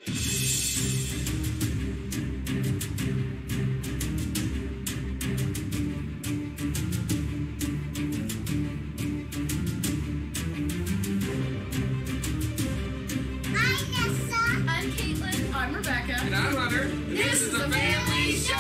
I'm Caitlin. I'm Rebecca. And I'm Hunter. This is the Family Show!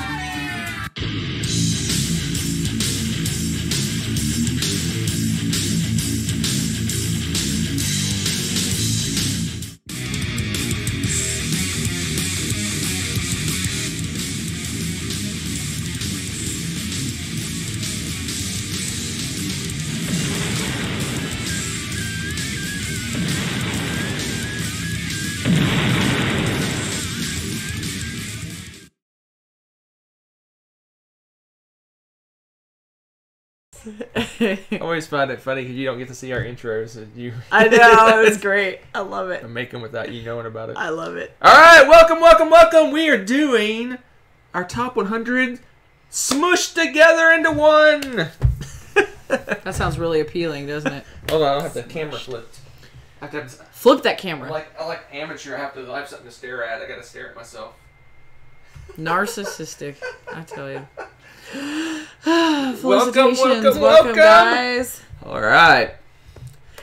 I always find it funny because you don't get to see our intros. I know, it was great. I love it. I make them without you knowing about it. I love it. All right, welcome. We are doing our top 100 smushed together into one. That sounds really appealing, doesn't it? Hold on, I don't have the camera flipped. Flip that camera. I like amateur. I have something to stare at. I got to stare at myself. Narcissistic, I tell you. Welcome, guys. All right.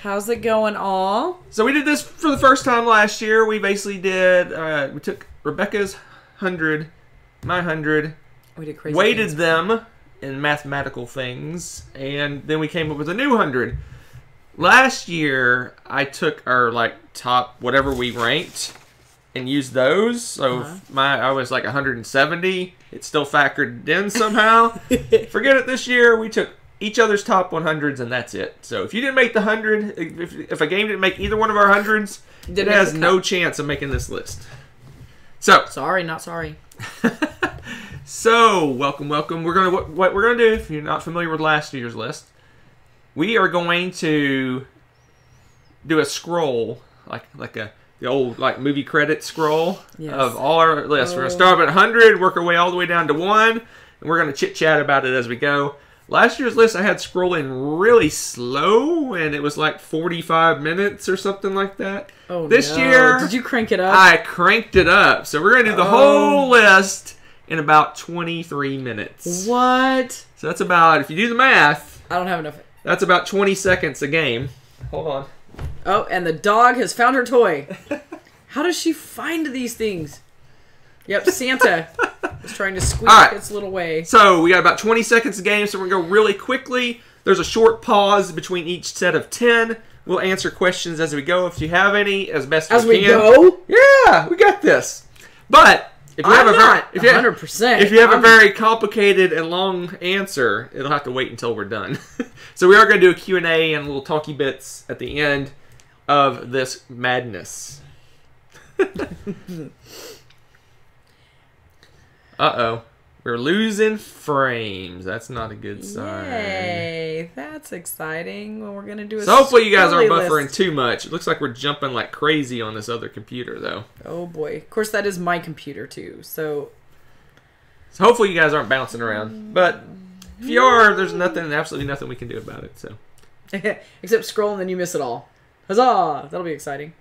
How's it going, all? So we did this for the first time last year. We basically did. We took Rebecca's 100, my 100, We did crazy weighted things. them in mathematical things, and then we came up with a new 100. Last year, I took our top whatever we ranked and used those. So I was like 170. It still factored in somehow. Forget it. This year we took each other's top 100s and that's it. So if you didn't make the 100, if a game didn't make either one of our 100s, it has no chance of making this list. So Sorry, not sorry. So welcome. We're gonna what we're gonna do. If you're not familiar with last year's list, we are going to do a scroll the old movie credit scroll of all our lists. We're going to start at 100, work our way all the way down to 1, and we're going to chit-chat about it as we go. Last year's list I had scrolling really slow, and it was like 45 minutes or something like that. Oh, this no. year, Did you crank it up? I cranked it up. So we're going to do the whole list in about 23 minutes. What? So that's about, if you do the math, I don't have enough. that's about 20 seconds a game. Hold on. Oh, and the dog has found her toy. How does she find these things? Yep, Santa was trying to squeak its little way. So we got about 20 seconds a game, so we're going to go really quickly. There's a short pause between each set of 10. We'll answer questions as we go if you have any, as best as we can. As we go? Yeah, we got this. But if you have if you 100%. If you have a very complicated and long answer, it'll have to wait until we're done. So we are going to do a Q&A and little talky bits at the end of this madness. Uh-oh. We're losing frames. That's not a good sign. Yay, that's exciting. Well, we're going to do a So hopefully you guys aren't buffering list. too much. It looks like we're jumping like crazy on this other computer, though. Oh, boy. Of course, that is my computer, too. So So hopefully you guys aren't bouncing around. But if you are, there's absolutely nothing we can do about it. So, except scroll and then you miss it all. Huzzah! That'll be exciting.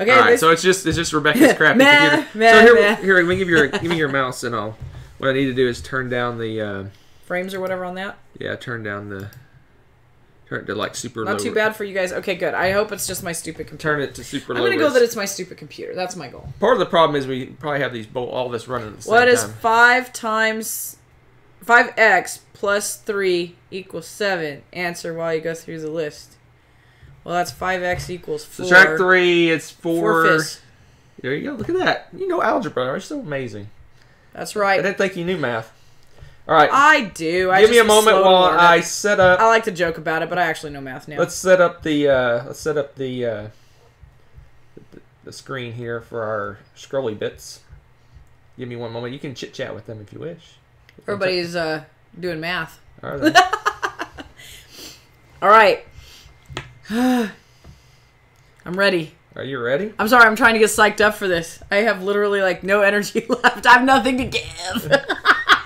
Okay. all right, so it's just Rebecca's crappy computer. So here, let me give me your mouse and all. What I need to do is turn down the frames or whatever on that. Yeah, turn it to like super low. Not too bad for you guys. Okay, good. I hope it's just my stupid computer. Turn it to super low. I'm gonna go that it's my stupid computer. That's my goal. Part of the problem is we probably have all this running at the same What time. is 5x plus 3 equals 7? Answer while you go through the list. Well, that's 5x equals 4. Subtract 3, it's 4. 4/5. There you go. Look at that. You know algebra. You're so amazing. That's I right. didn't think you knew math. All right. I do. Give me a moment while I set up. I like to joke about it, but I actually know math now. Let's set up the screen here for our scrolly bits. Give me one moment. You can chit chat with them if you wish. Everybody's doing math. All right. All right. I'm ready. Are you ready? I'm sorry, I'm trying to get psyched up for this. I have literally like no energy left. I have nothing to give.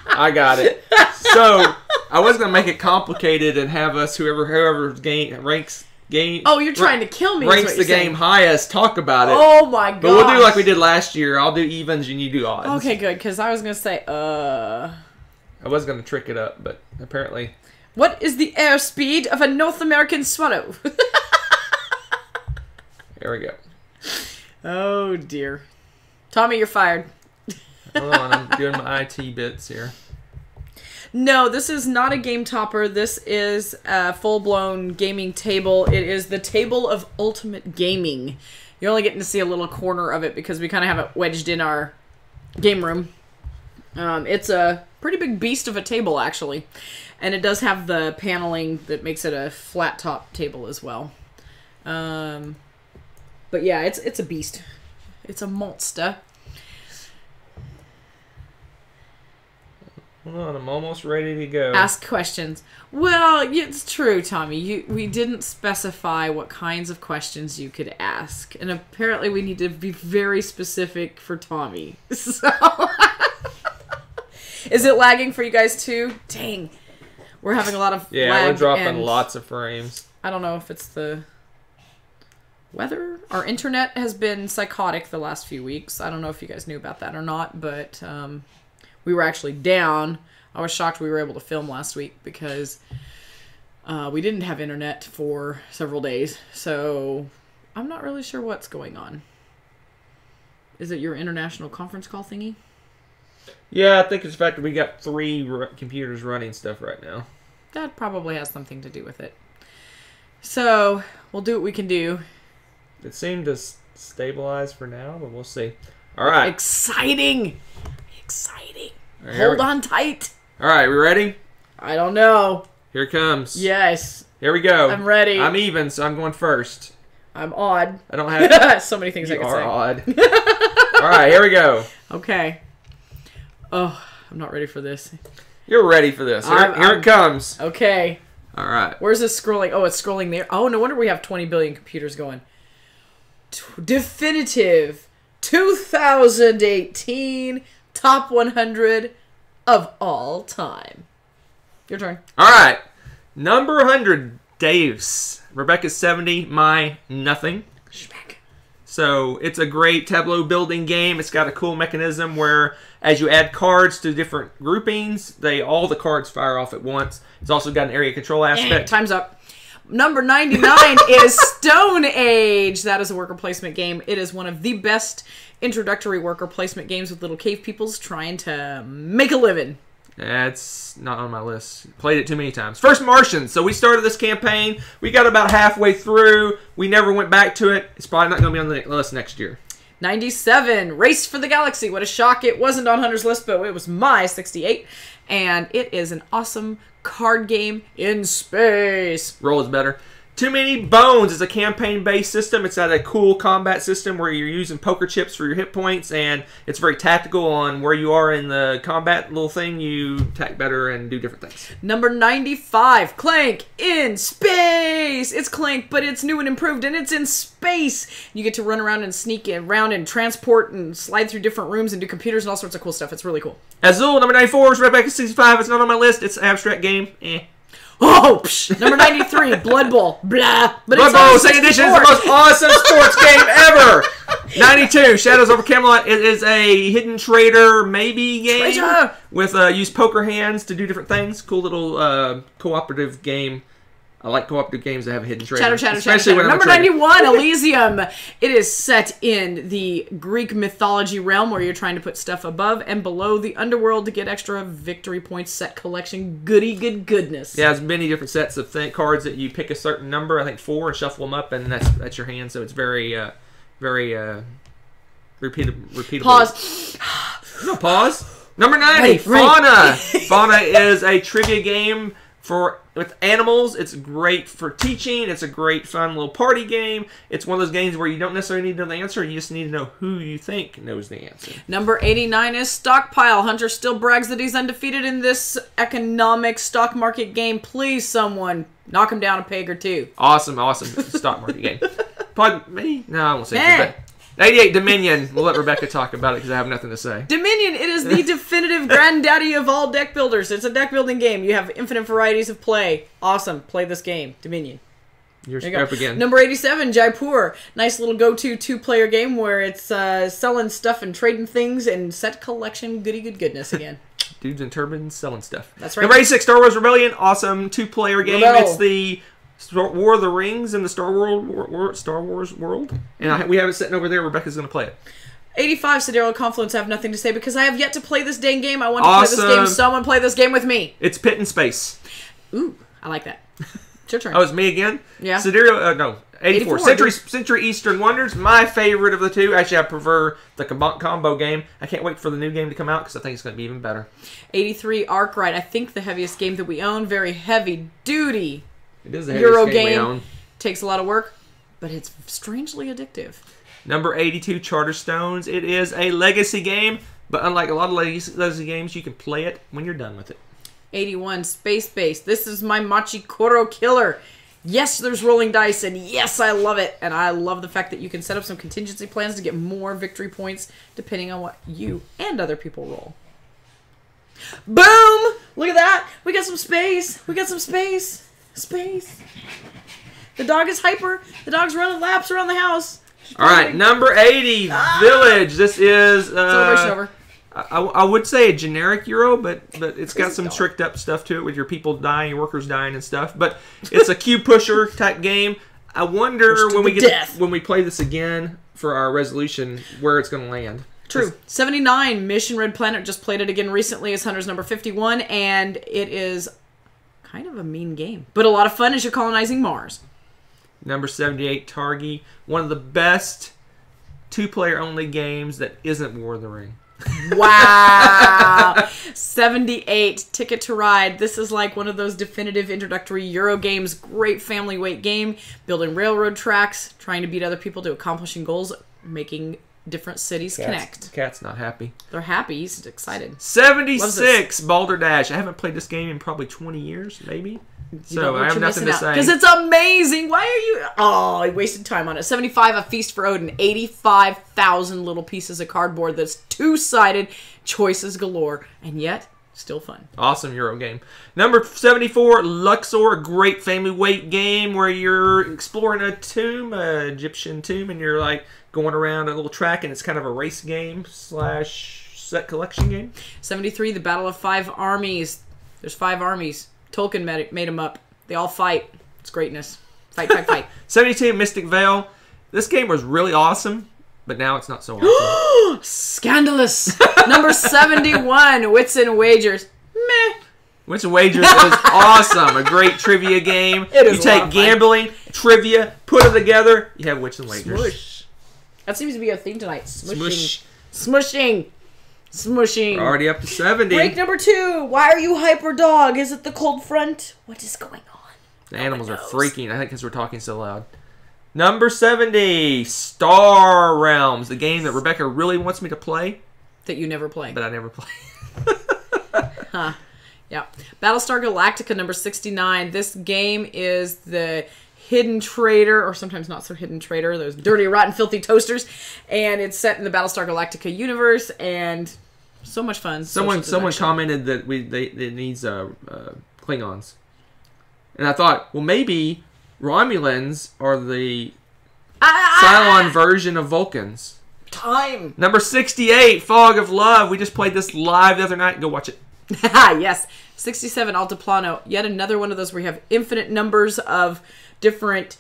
I got it. So I was gonna make it complicated and have us whoever's game ranks game. Oh, you're trying to kill me. is Ranks what the you're game saying. highest. Talk about it. Oh my god. But we'll do like we did last year. I'll do evens and you do odds. Okay, good. Because I was gonna say, I was gonna trick it up, but apparently. what is the airspeed of a North American swallow? Here we go. Oh dear. Tommy, you're fired. Hold on, I'm doing my IT bits here. No, this is not a game topper. This is a full-blown gaming table. It is the table of ultimate gaming. You're only getting to see a little corner of it because we kind of have it wedged in our game room. It's a pretty big beast of a table, actually. And it does have the paneling that makes it a flat top table as well. But yeah, it's a beast. It's a monster. Hold on, I'm almost ready to go. Ask questions. Well, it's true, Tommy. We didn't specify what kinds of questions you could ask. And apparently we need to be very specific for Tommy. So is it lagging for you guys too? Dang. We're having a lot of Yeah, lag we're dropping and lots of frames. I don't know if it's the weather. Our internet has been psychotic the last few weeks. I don't know if you guys knew about that or not, but we were actually down. I was shocked we were able to film last week because we didn't have internet for several days. So I'm not really sure what's going on. Is it your international conference call thingy? Yeah, I think it's the fact that we got 3 computers running stuff right now. That probably has something to do with it. So we'll do what we can do. It seemed to stabilize for now, but we'll see. All right. Exciting! Exciting. Right, Hold on tight. All right, we ready? I don't know. Here it comes. Yes. Here we go. I'm ready. I'm even, so I'm going first. I'm odd. I don't have... So many things I You can are say. odd. All right, here we go. Okay. Oh, I'm not ready for this. You're ready for this. Here it comes. Okay. All right. Where's this scrolling? Oh, it's scrolling there. Oh, no wonder we have 20 billion computers going. Definitive 2018 top 100 of all time. Your turn. All right. Number 100, Dave's. Rebecca's 70, my nothing. Schmack. So it's a great tableau building game. It's got a cool mechanism where as you add cards to different groupings, all the cards fire off at once. It's also got an area control aspect. Time's up. Number 99 is Stone Age. That is a worker placement game. It is one of the best introductory worker placement games with little cave peoples trying to make a living. That's not on my list. Played it too many times. First Martians. So we started this campaign. We got about halfway through. We never went back to it. It's probably not going to be on the list next year. 97, Race for the Galaxy. What a shock. It wasn't on Hunter's list, but it was my 68. And it is an awesome card game in space. Roll is better. Too Many Bones is a campaign-based system. It's got a cool combat system where you're using poker chips for your hit points, and it's very tactical on where you are in the combat little thing. You attack better and do different things. Number 95, Clank in Space. It's Clank, but it's new and improved, and it's in space. You get to run around and sneak around and transport and slide through different rooms and do computers and all sorts of cool stuff. It's really cool. Azul, number 94 is Rebecca 65. It's not on my list. It's an abstract game. Oh, psh. Number 93, Blood Bowl. Blah. But Blood Bowl Second Edition is the most awesome sports game ever. 92, Shadows over Camelot. It is a hidden trader maybe game Treasure. with use poker hands to do different things. Cool little cooperative game. I like cooperative games that have a hidden trader. Chatter. Number 91, Elysium. It is set in the Greek mythology realm where you're trying to put stuff above and below the underworld to get extra victory points, set collection, goodness. Yeah, there's many different sets of cards that you pick a certain number, I think 4, and shuffle them up, and that's your hand. So it's very repeatable. Pause. No, pause. Number 90, Right. Fauna. Fauna is a trivia game with animals. It's great for teaching. It's a great, fun little party game. It's one of those games where you don't necessarily need to know the answer. You just need to know who you think knows the answer. Number 89 is Stockpile. Hunter still brags that he's undefeated in this economic stock market game. Please, someone, knock him down a peg or two. Awesome stock market game. Probably me? No, I won't say Eh. that. 88, Dominion. We'll let Rebecca talk about it because I have nothing to say. Dominion, it is the definitive granddaddy of all deck builders. It's a deck building game. You have infinite varieties of play. Awesome. Play this game. Dominion. You're There you go. up again. Number 87, Jaipur. Nice little go-to two-player game where it's selling stuff and trading things and set collection goodness again. Dudes in turbans selling stuff. That's right. Number 86, Star Wars Rebellion. Awesome two-player game. Rebel. It's the War of the Rings in the Star Wars world. And we have it sitting over there. Rebecca's going to play it. 85, Sidereal Confluence. I have nothing to say because I have yet to play this dang game. I want to play this game. Someone play this game with me. It's Pit in Space. Ooh, I like that. It's your turn. Oh, it's me again? Yeah. Sidereal, no. 84. Century Eastern Wonders. My favorite of the two. Actually, I prefer the combo game. I can't wait for the new game to come out because I think it's going to be even better. 83, Arkwright. I think the heaviest game that we own. Very heavy duty. It is the heaviest Euro game we game. own. Takes a lot of work, but it's strangely addictive. Number 82, Charterstones. It is a legacy game, but unlike a lot of legacy games, you can play it when you're done with it. 81, Space Base. This is my Machikoro killer. Yes, there's rolling dice, and yes, I love it. And I love the fact that you can set up some contingency plans to get more victory points depending on what you and other people roll. Boom! Look at that. We got some space. We got some space. Space. The dog is hyper. The dog's running laps around the house. All right, number 80, Village. This is... Celebration over. I would say a generic Euro, but it's got some dog. tricked up stuff to it with your people dying, your workers dying and stuff. But it's a cube pusher type game. I wonder when we play this again for our resolution where it's going to land. True. 79, Mission Red Planet. Just played it again recently as Hunter's number 51, and it is kind of a mean game, but a lot of fun as you're colonizing Mars. Number 78, Targi. One of the best two-player only games that isn't War of the Ring. Wow. 78, Ticket to Ride. This is like one of those definitive introductory Euro games. Great family weight game. Building railroad tracks, trying to beat other people to accomplishing goals, making different cities connect. Cat's not happy. They're happy. He's excited. 76, Balderdash. I haven't played this game in probably 20 years, maybe. So I have nothing to say. Because it's amazing. Why are you... Oh, I wasted time on it. 75, A Feast for Odin. 85,000 little pieces of cardboard that's two-sided. Choices galore. And yet, still fun. Awesome Euro game. Number 74, Luxor. Great family weight game where you're exploring a tomb, an Egyptian tomb, and you're like going around a little track, and it's kind of a race game / set collection game. 73, The Battle of Five Armies. There's 5 armies. Tolkien made them up. They all fight. It's greatness. Fight, fight, fight. 72, Mystic Vale. This game was really awesome, but now it's not so awesome. Scandalous. Number 71, Wits and Wagers. Meh. Wits and Wagers is awesome. A great trivia game. It is You take gambling, trivia, put them together, you have Wits and Wagers. Smush. That seems to be a theme tonight. Smushing. Smush. Smushing. Smushing. We're already up to 70. Break number 2. Why are you hyper, dog? Is it the cold front? What is going on? The animals are freaking, I think, because we're talking so loud. Number 70, Star Realms. The game that Rebecca really wants me to play. That you never play. But I never play. Huh. Yeah. Battlestar Galactica number 69. This game is the hidden traitor, or sometimes not so hidden traitor, those dirty, rotten, filthy toasters. And it's set in the Battlestar Galactica universe, and so much fun. Someone commented that it needs Klingons. And I thought, well, maybe Romulans are the Cylon version of Vulcans. Time. Number 68, Fog of Love. We just played this live the other night. Go watch it. Yes. 67, Altiplano. Yet another one of those where you have infinite numbers of different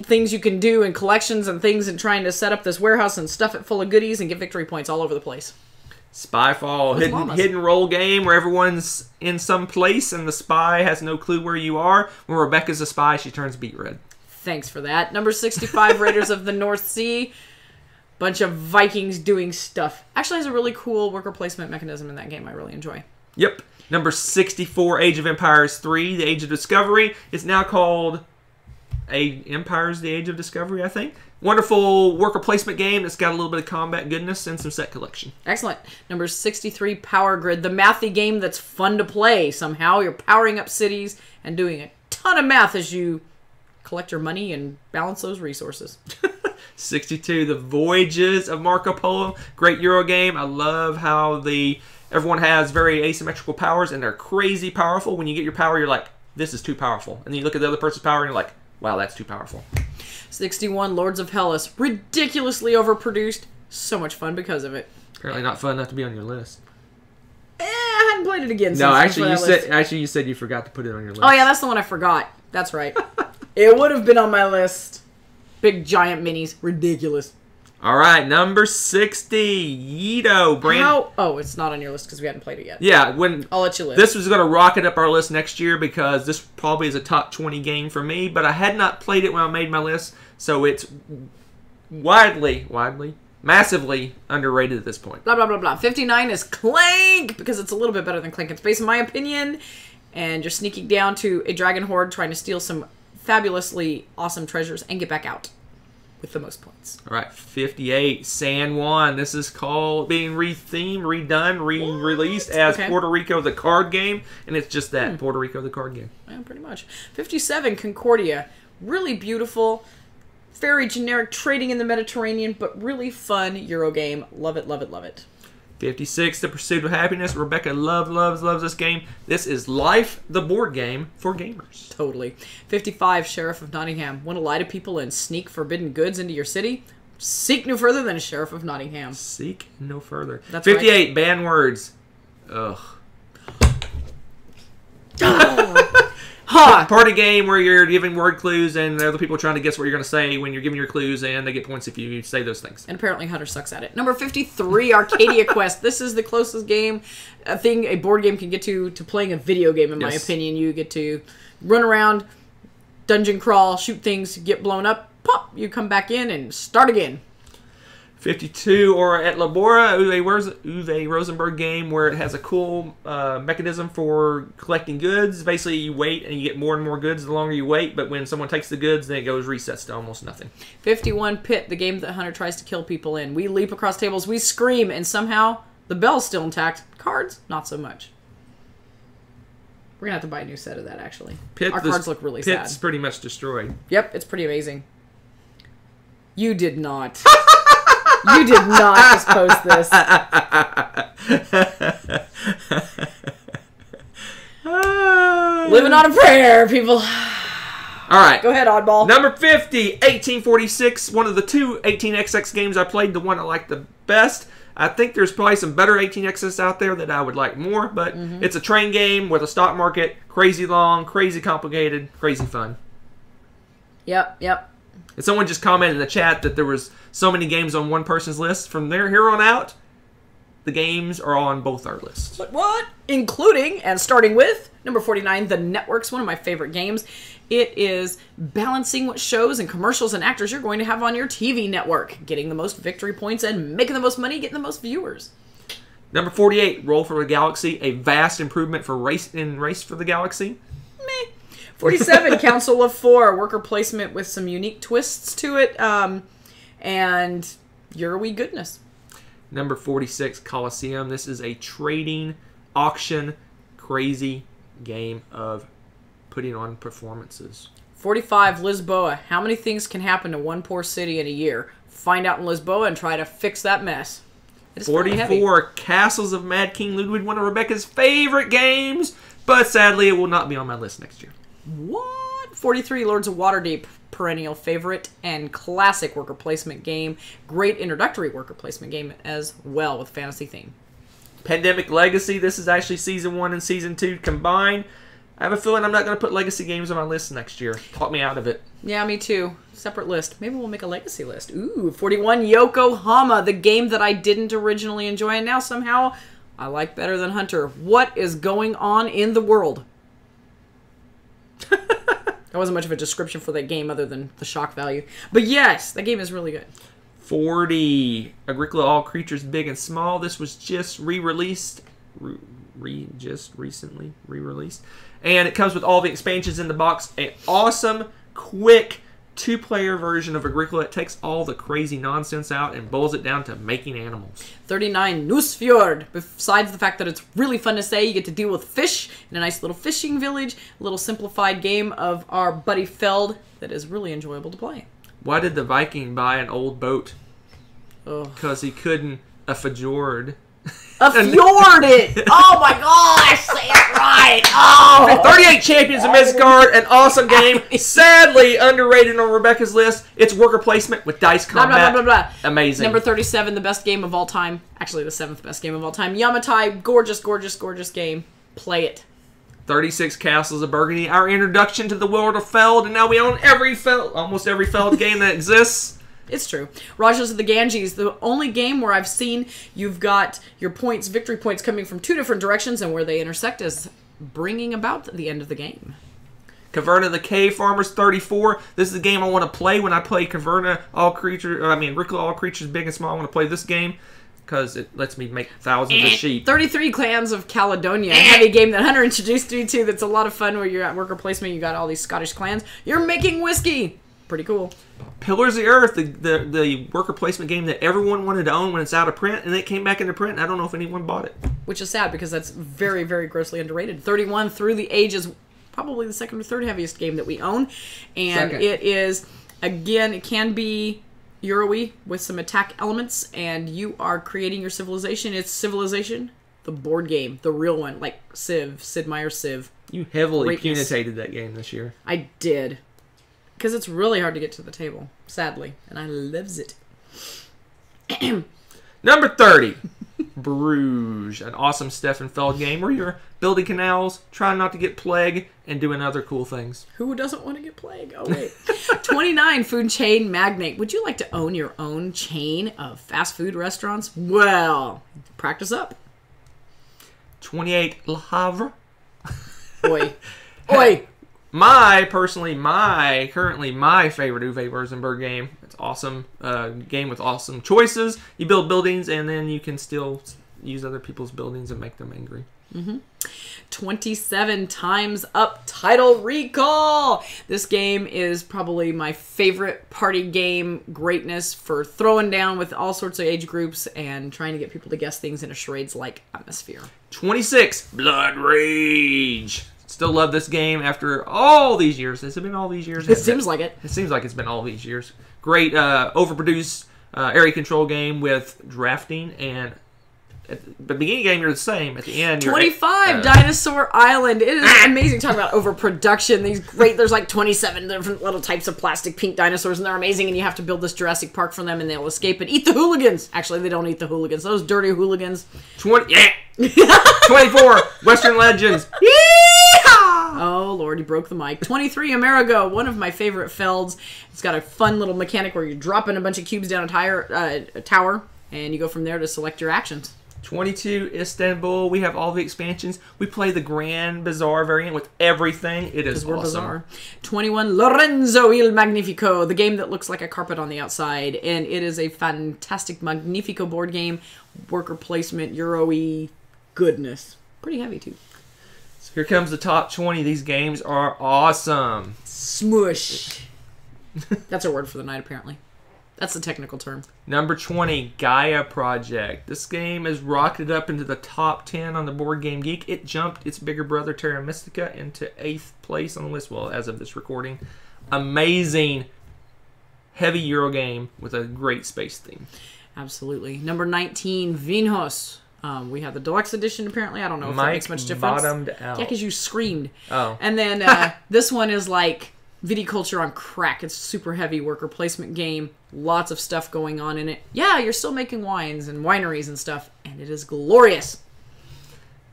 things you can do and collections and things and trying to set up this warehouse and stuff it full of goodies and get victory points all over the place. Spyfall, hidden role game where everyone's in some place and the spy has no clue where you are. When Rebecca's a spy, she turns beet red. Thanks for that. Number 65, Raiders of the North Sea. Bunch of Vikings doing stuff. Actually has a really cool worker placement mechanism in that game I really enjoy. Yep. Number 64, Age of Empires 3, The Age of Discovery. It's now called Empires, The Age of Discovery, I think. Wonderful worker placement game that's got a little bit of combat goodness and some set collection. Excellent. Number 63, Power Grid. The mathy game that's fun to play somehow. You're powering up cities and doing a ton of math as you collect your money and balance those resources. 62, The Voyages of Marco Polo. Great Euro game. I love how everyone has very asymmetrical powers and they're crazy powerful. When you get your power, you're like, this is too powerful. And then you look at the other person's power and you're like, wow, that's too powerful. 61, Lords of Hellas. Ridiculously overproduced. So much fun because of it. Apparently not fun enough to be on your list. I hadn't played it again since No, I actually, put that list. you said you forgot to put it on your list. Oh, yeah, that's the one I forgot. That's right. It would have been on my list. Big, giant minis. Ridiculous. All right, number 60, Yeedo. How? Oh, it's not on your list because we hadn't played it yet. Yeah, when I'll let you live. this was going to rocket up our list next year because this probably is a top 20 game for me, but I had not played it when I made my list, so it's massively underrated at this point. Blah, blah, blah, blah. 59 is Clank because it's a little bit better than Clank in Space, in my opinion. And you're sneaking down to a dragon horde trying to steal some fabulously awesome treasures and get back out with the most points. All right, 58, San Juan. This is called being rethemed, redone, re-released as Puerto Rico the card game, and it's just that, Puerto Rico the card game. Yeah, pretty much. 57, Concordia. Really beautiful, very generic trading in the Mediterranean, but really fun Euro game. Love it, love it, love it. 56, The Pursuit of Happiness. Rebecca loves this game. This is Life, the board game for gamers. Totally. 55, Sheriff of Nottingham. Want to lie to people and sneak forbidden goods into your city? Seek no further than Sheriff of Nottingham. Seek no further. That's 58, Ban Words. Ugh. Party game where you're giving word clues and other people are trying to guess what you're going to say when you're giving your clues, and they get points if you say those things. And apparently Hunter sucks at it. Number 53, Arcadia Quest. This is the closest game, a board game can get to playing a video game, in my opinion. You get to run around, dungeon crawl, shoot things, get blown up, pop, you come back in and start again. 52, or Et Labora, Uwe Rosenberg game where it has a cool mechanism for collecting goods. Basically, you wait and you get more and more goods the longer you wait, but when someone takes the goods, then it goes resets to almost nothing. 51, Pit, the game that Hunter tries to kill people in. We leap across tables, we scream, and somehow the bell's still intact. Cards, not so much. We're going to have to buy a new set of that, actually. Our cards look really sad. Pit's pretty much destroyed. Yep, it's pretty amazing. You did not. You did not just post this. Living on a prayer, people. All right. Go ahead, oddball. Number 50, 1846. One of the two 18XX games I played, the one I liked the best. I think there's probably some better 18XX out there that I would like more, but it's a train game with a stock market. Crazy long, crazy complicated, crazy fun. Yep. And someone just commented in the chat that there was so many games on one person's list. From here on out, the games are on both our lists. What? Including, and starting with, number 49, The Networks, one of my favorite games. It is balancing what shows and commercials and actors you're going to have on your TV network. Getting the most victory points and making the most money, getting the most viewers. Number 48, Roll for the Galaxy. A vast improvement for Race for the Galaxy. Meh. 47, Council of Four, worker placement with some unique twists to it, and your wee goodness. Number 46, Coliseum. This is a trading, auction, crazy game of putting on performances. 45, Lisboa. How many things can happen to one poor city in a year? Find out in Lisboa and try to fix that mess. 44, Castles of Mad King Ludwig, one of Rebecca's favorite games, but sadly it will not be on my list next year. What? 43, Lords of Waterdeep, perennial favorite and classic worker placement game. Great introductory worker placement game as well with fantasy theme. Pandemic Legacy. This is actually Season 1 and Season 2 combined. I have a feeling I'm not going to put Legacy games on my list next year. Talk me out of it. Yeah, me too. Separate list. Maybe we'll make a Legacy list. Ooh, 41, Yokohama, the game that I didn't originally enjoy and now somehow I like better than Hunter. What is going on in the world? That wasn't much of a description for that game other than the shock value. But yes, that game is really good. 40, Agricola All Creatures Big and Small. This was just re-released. Just recently re-released. And it comes with all the expansions in the box. An awesome, quick, two-player version of Agricola. It takes all the crazy nonsense out and boils it down to making animals. 39, Nusfjord. Besides the fact that it's really fun to say, you get to deal with fish in a nice little fishing village. A little simplified game of our buddy Feld that is really enjoyable to play. Why did the Viking buy an old boat? Oh. Because he couldn't a fjord. A fjord it. Oh my gosh, say it right. Oh. 38 Champions of Mizgard, an awesome game. Sadly underrated on Rebecca's list. It's worker placement with dice Blah, combat. blah, blah, blah, blah. Amazing. Number 37, the best game of all time. Actually, the 7th best game of all time. Yamatai, gorgeous, gorgeous, gorgeous game. Play it. 36 Castles of Burgundy, our introduction to the world of Feld, and now we own almost every Feld game that exists. It's true. Rajas of the Ganges, the only game where I've seen you've got your points, victory points coming from 2 different directions, and where they intersect is bringing about the end of the game. Caverna the Cave Farmers 34. This is the game I want to play when I play Caverna Ricla All Creatures Big and Small. I want to play this game because it lets me make thousands of sheep. 33 Clans of Caledonia, a heavy game that Hunter introduced you to that's a lot of fun where you're at worker placement, you got all these Scottish clans. You're making whiskey. Pretty cool. Pillars of the Earth, the worker placement game that everyone wanted to own when it's out of print, and it came back into print, and I don't know if anyone bought it. Which is sad because that's very, very grossly underrated. 31 Through the Ages, probably the second or third heaviest game that we own. And Second. It is, again, it can be Euro-y with some attack elements, and you are creating your civilization. It's Civilization, the board game, the real one, like Civ, Sid Meier's Civ. You heavily Greatness. punitated that game this year. I did. Because it's really hard to get to the table, sadly. And I loves it. Number 30, Bruges, an awesome Stefan Feld game where you're building canals, trying not to get plague, and doing other cool things. Who doesn't want to get plague? Oh, wait. 29, Food Chain Magnate. Would you like to own your own chain of fast food restaurants? Well, practice up. 28, Le Havre. Oi. Oi. Currently my favorite Uwe Rosenberg game. It's awesome. Game with awesome choices. You build buildings and then you can still use other people's buildings and make them angry. 27 Times Up Title Recall. This game is probably my favorite party game greatness for throwing down with all sorts of age groups and trying to get people to guess things in a charades-like atmosphere. 26, Blood Rage. Still love this game after all these years. Has it been all these years? It seems like it. It seems like it's been all these years. Great overproduced area control game with drafting, and at the beginning of the game you're the same. At the end, you're 25 Dinosaur Island. It is amazing. Talk about overproduction. There's like 27 different little types of plastic pink dinosaurs, and they're amazing. And you have to build this Jurassic Park for them, and they'll escape and eat the hooligans. Actually, they don't eat the hooligans. Those dirty hooligans. 24 Western Legends. Oh, Lord, you broke the mic. 23, Amerigo, one of my favorite Felds. It's got a fun little mechanic where you're dropping a bunch of cubes down a tower, and you go from there to select your actions. 22, Istanbul. We have all the expansions. We play the Grand Bazaar variant with everything. It is We're awesome. bizarre. 21, Lorenzo il Magnifico, the game that looks like a carpet on the outside, and it is a fantastic Magnifico board game, worker placement, Euro-y goodness. Pretty heavy, too. Here comes the top 20. These games are awesome. Smush. That's a word for the night, apparently. That's the technical term. Number 20, Gaia Project. This game has rocketed up into the top 10 on the Board Game Geek. It jumped its bigger brother Terra Mystica into 8th place on the list, well, as of this recording. Amazing, heavy Euro game with a great space theme. Absolutely. Number 19, Vinhos. We have the deluxe edition, apparently. I don't know if that makes much difference. Bottomed out. Yeah, because you screamed. Oh. And then this one is like viticulture on crack. It's a super heavy worker placement game. Lots of stuff going on in it. Yeah, you're still making wines and wineries and stuff, and it is glorious.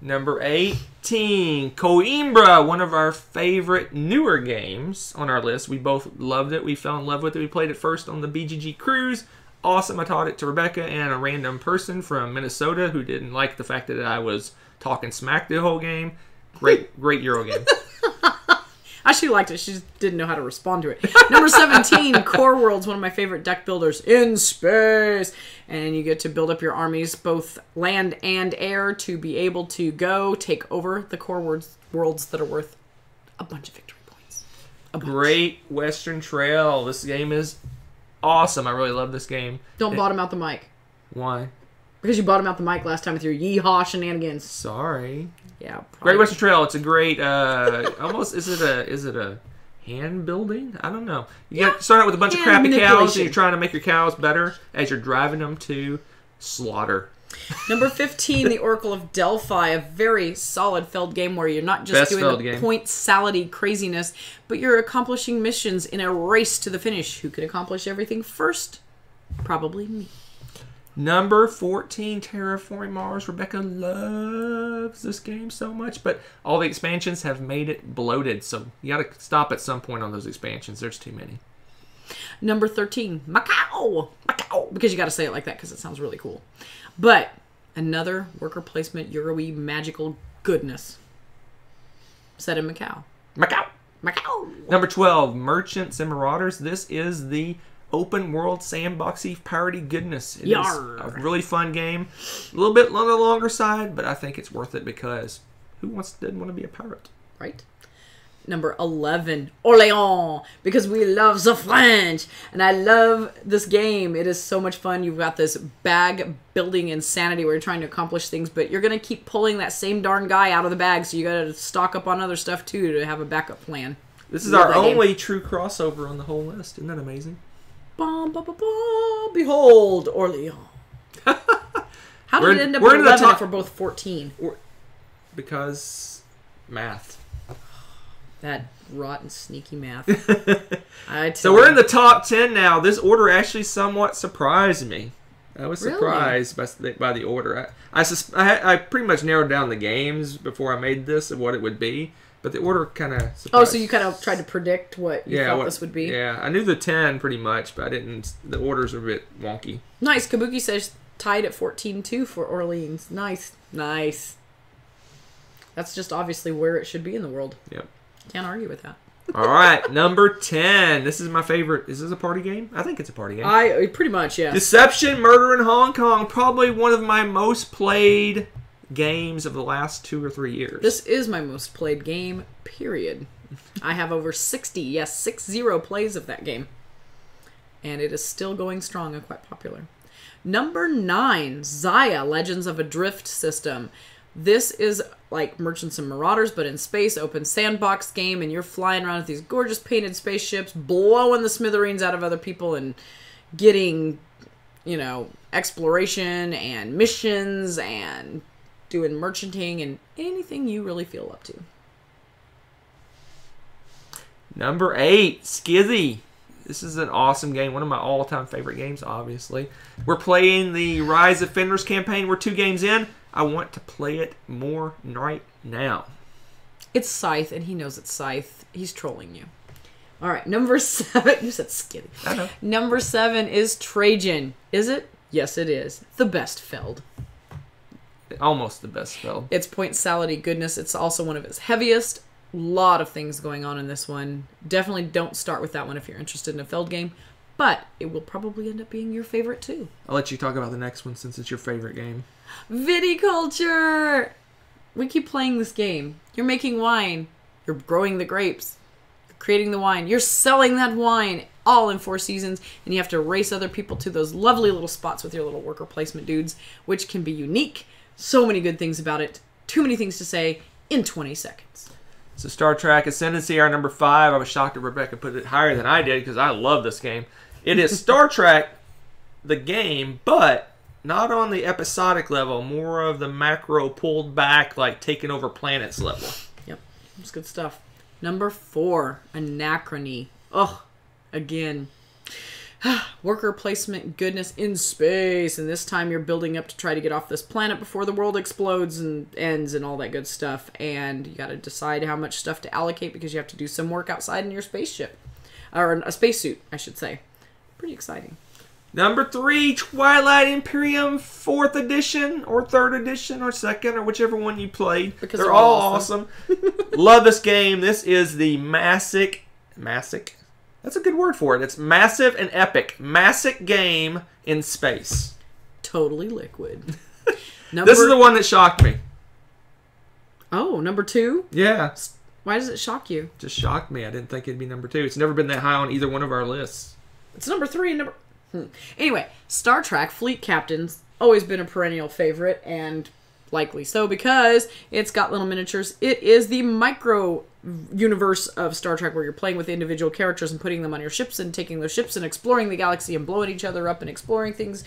Number 18, Coimbra, one of our favorite newer games on our list. We both loved it. We fell in love with it. We played it first on the BGG cruise. Awesome. I taught it to Rebecca and a random person from Minnesota who didn't like the fact that I was talking smack the whole game. Great Euro game. She liked it. She just didn't know how to respond to it. Number 17, Core Worlds, one of my favorite deck builders in space. And you get to build up your armies, both land and air, to be able to go take over the core worlds that are worth a bunch of victory points. Great Western Trail. This game is awesome. I really love this game. Don't bottom out the mic. Why? Because you bottom out the mic last time with your yeehaw shenanigans. Sorry. Yeah, probably. Great Western Trail. It's a great. Almost. Is it a hand building? I don't know. You start out with a bunch of crappy cows, and you're trying to make your cows better as you're driving them to slaughter. Number 15, The Oracle of Delphi, a very solid Feld game where you're not just Best doing Feld the game. point salady craziness, but you're accomplishing missions in a race to the finish. Who can accomplish everything first? Probably me. Number 14, Terraforming Mars. Rebecca loves this game so much, but all the expansions have made it bloated, so you gotta stop at some point on those expansions. There's too many. Number 13, Macau. Macau. Because you got to say it like that because it sounds really cool. But another worker placement Euro-y magical goodness. Set in Macau. Macau. Macau. Number 12, Merchants and Marauders. This is the open world sandboxy parody goodness. It is Yarr. a really fun game. A little bit on the longer side, but I think it's worth it because didn't want to be a pirate? Right? Number 11, Orléans, because we love the French. And I love this game. It is so much fun. You've got this bag building insanity where you're trying to accomplish things, but you're going to keep pulling that same darn guy out of the bag, so you got to stock up on other stuff too to have a backup plan. This is Love our that game. only true crossover on the whole list. Isn't that amazing? Bum, bum, bum, bum. Behold, Orléans. How did We're it in- end up we're at in the 11 top- if we're both 14? Because math. That rotten, sneaky math. I tell So we're in you. the top 10 now. This order actually somewhat surprised me. I was Really? surprised by the order. I pretty much narrowed down the games before I made this of what it would be, but the order kind of surprised. Oh, so you kind of tried to predict what you thought this would be? Yeah, I knew the 10 pretty much, but I didn't. The orders are a bit wonky. Nice. Kabuki says tied at 14-2 for Orleans. Nice. Nice. That's just obviously where it should be in the world. Yep. Can't argue with that. All right, number 10. This is my favorite. Is this a party game? I think it's a party game. I pretty much, yeah. Deception, Murder in Hong Kong. Probably one of my most played games of the last 2 or 3 years. This is my most played game, period. I have over 60 plays of that game. And it is still going strong and quite popular. Number 9, Zaya, Legends of a Drift System. This is like Merchants and Marauders, but in space, open sandbox game, and you're flying around with these gorgeous painted spaceships, blowing the smithereens out of other people and getting, exploration and missions and doing merchanting and anything you really feel up to. Number 8, Skizzy. This is an awesome game. One of my all-time favorite games, obviously. We're playing the Rise of Fenris campaign. We're 2 games in. I want to play it more right now. It's Scythe, and he knows it's Scythe. He's trolling you. All right, number 7. You said Skizzy. I know. Number 7 is Trajan. Is it? Yes, it is. The best Feld. Almost the best spell. It's point salady goodness. It's also one of his heaviest. Lot of things going on in this one. Definitely don't start with that one if you're interested in a Feld game, but it will probably end up being your favorite too. I'll let you talk about the next one since it's your favorite game. Viticulture! We keep playing this game. You're making wine. You're growing the grapes. You're creating the wine. You're selling that wine all in 4 seasons, and you have to race other people to those lovely little spots with your little worker placement dudes, which can be unique. So many good things about it. Too many things to say in 20 seconds. So Star Trek Ascendancy, our number 5. I was shocked that Rebecca put it higher than I did because I love this game. It is Star Trek, the game, but not on the episodic level. More of the macro pulled back, like taking over planets level. Yep, that's good stuff. Number 4, Anachrony. Ugh, again. Worker placement goodness in space, and this time you're building up to try to get off this planet before the world explodes and ends and all that good stuff, and you got to decide how much stuff to allocate because you have to do some work outside in your spaceship, or a spacesuit, I should say. Pretty exciting. Number 3, Twilight Imperium 4th edition, or 3rd edition, or 2nd, or whichever one you played. Because they're all awesome. Love this game. This is the Massic. That's a good word for it. It's massive and epic. Massic game in space. Totally liquid. This is the one that shocked me. Oh, number 2? Yeah. Why does it shock you? Just shocked me. I didn't think it'd be number 2. It's never been that high on either one of our lists. It's number 3 and number... Anyway, Star Trek Fleet Captain's always been a perennial favorite, and likely so because it's got little miniatures. It is the micro universe of Star Trek where you're playing with individual characters and putting them on your ships and taking those ships and exploring the galaxy and blowing each other up and exploring things.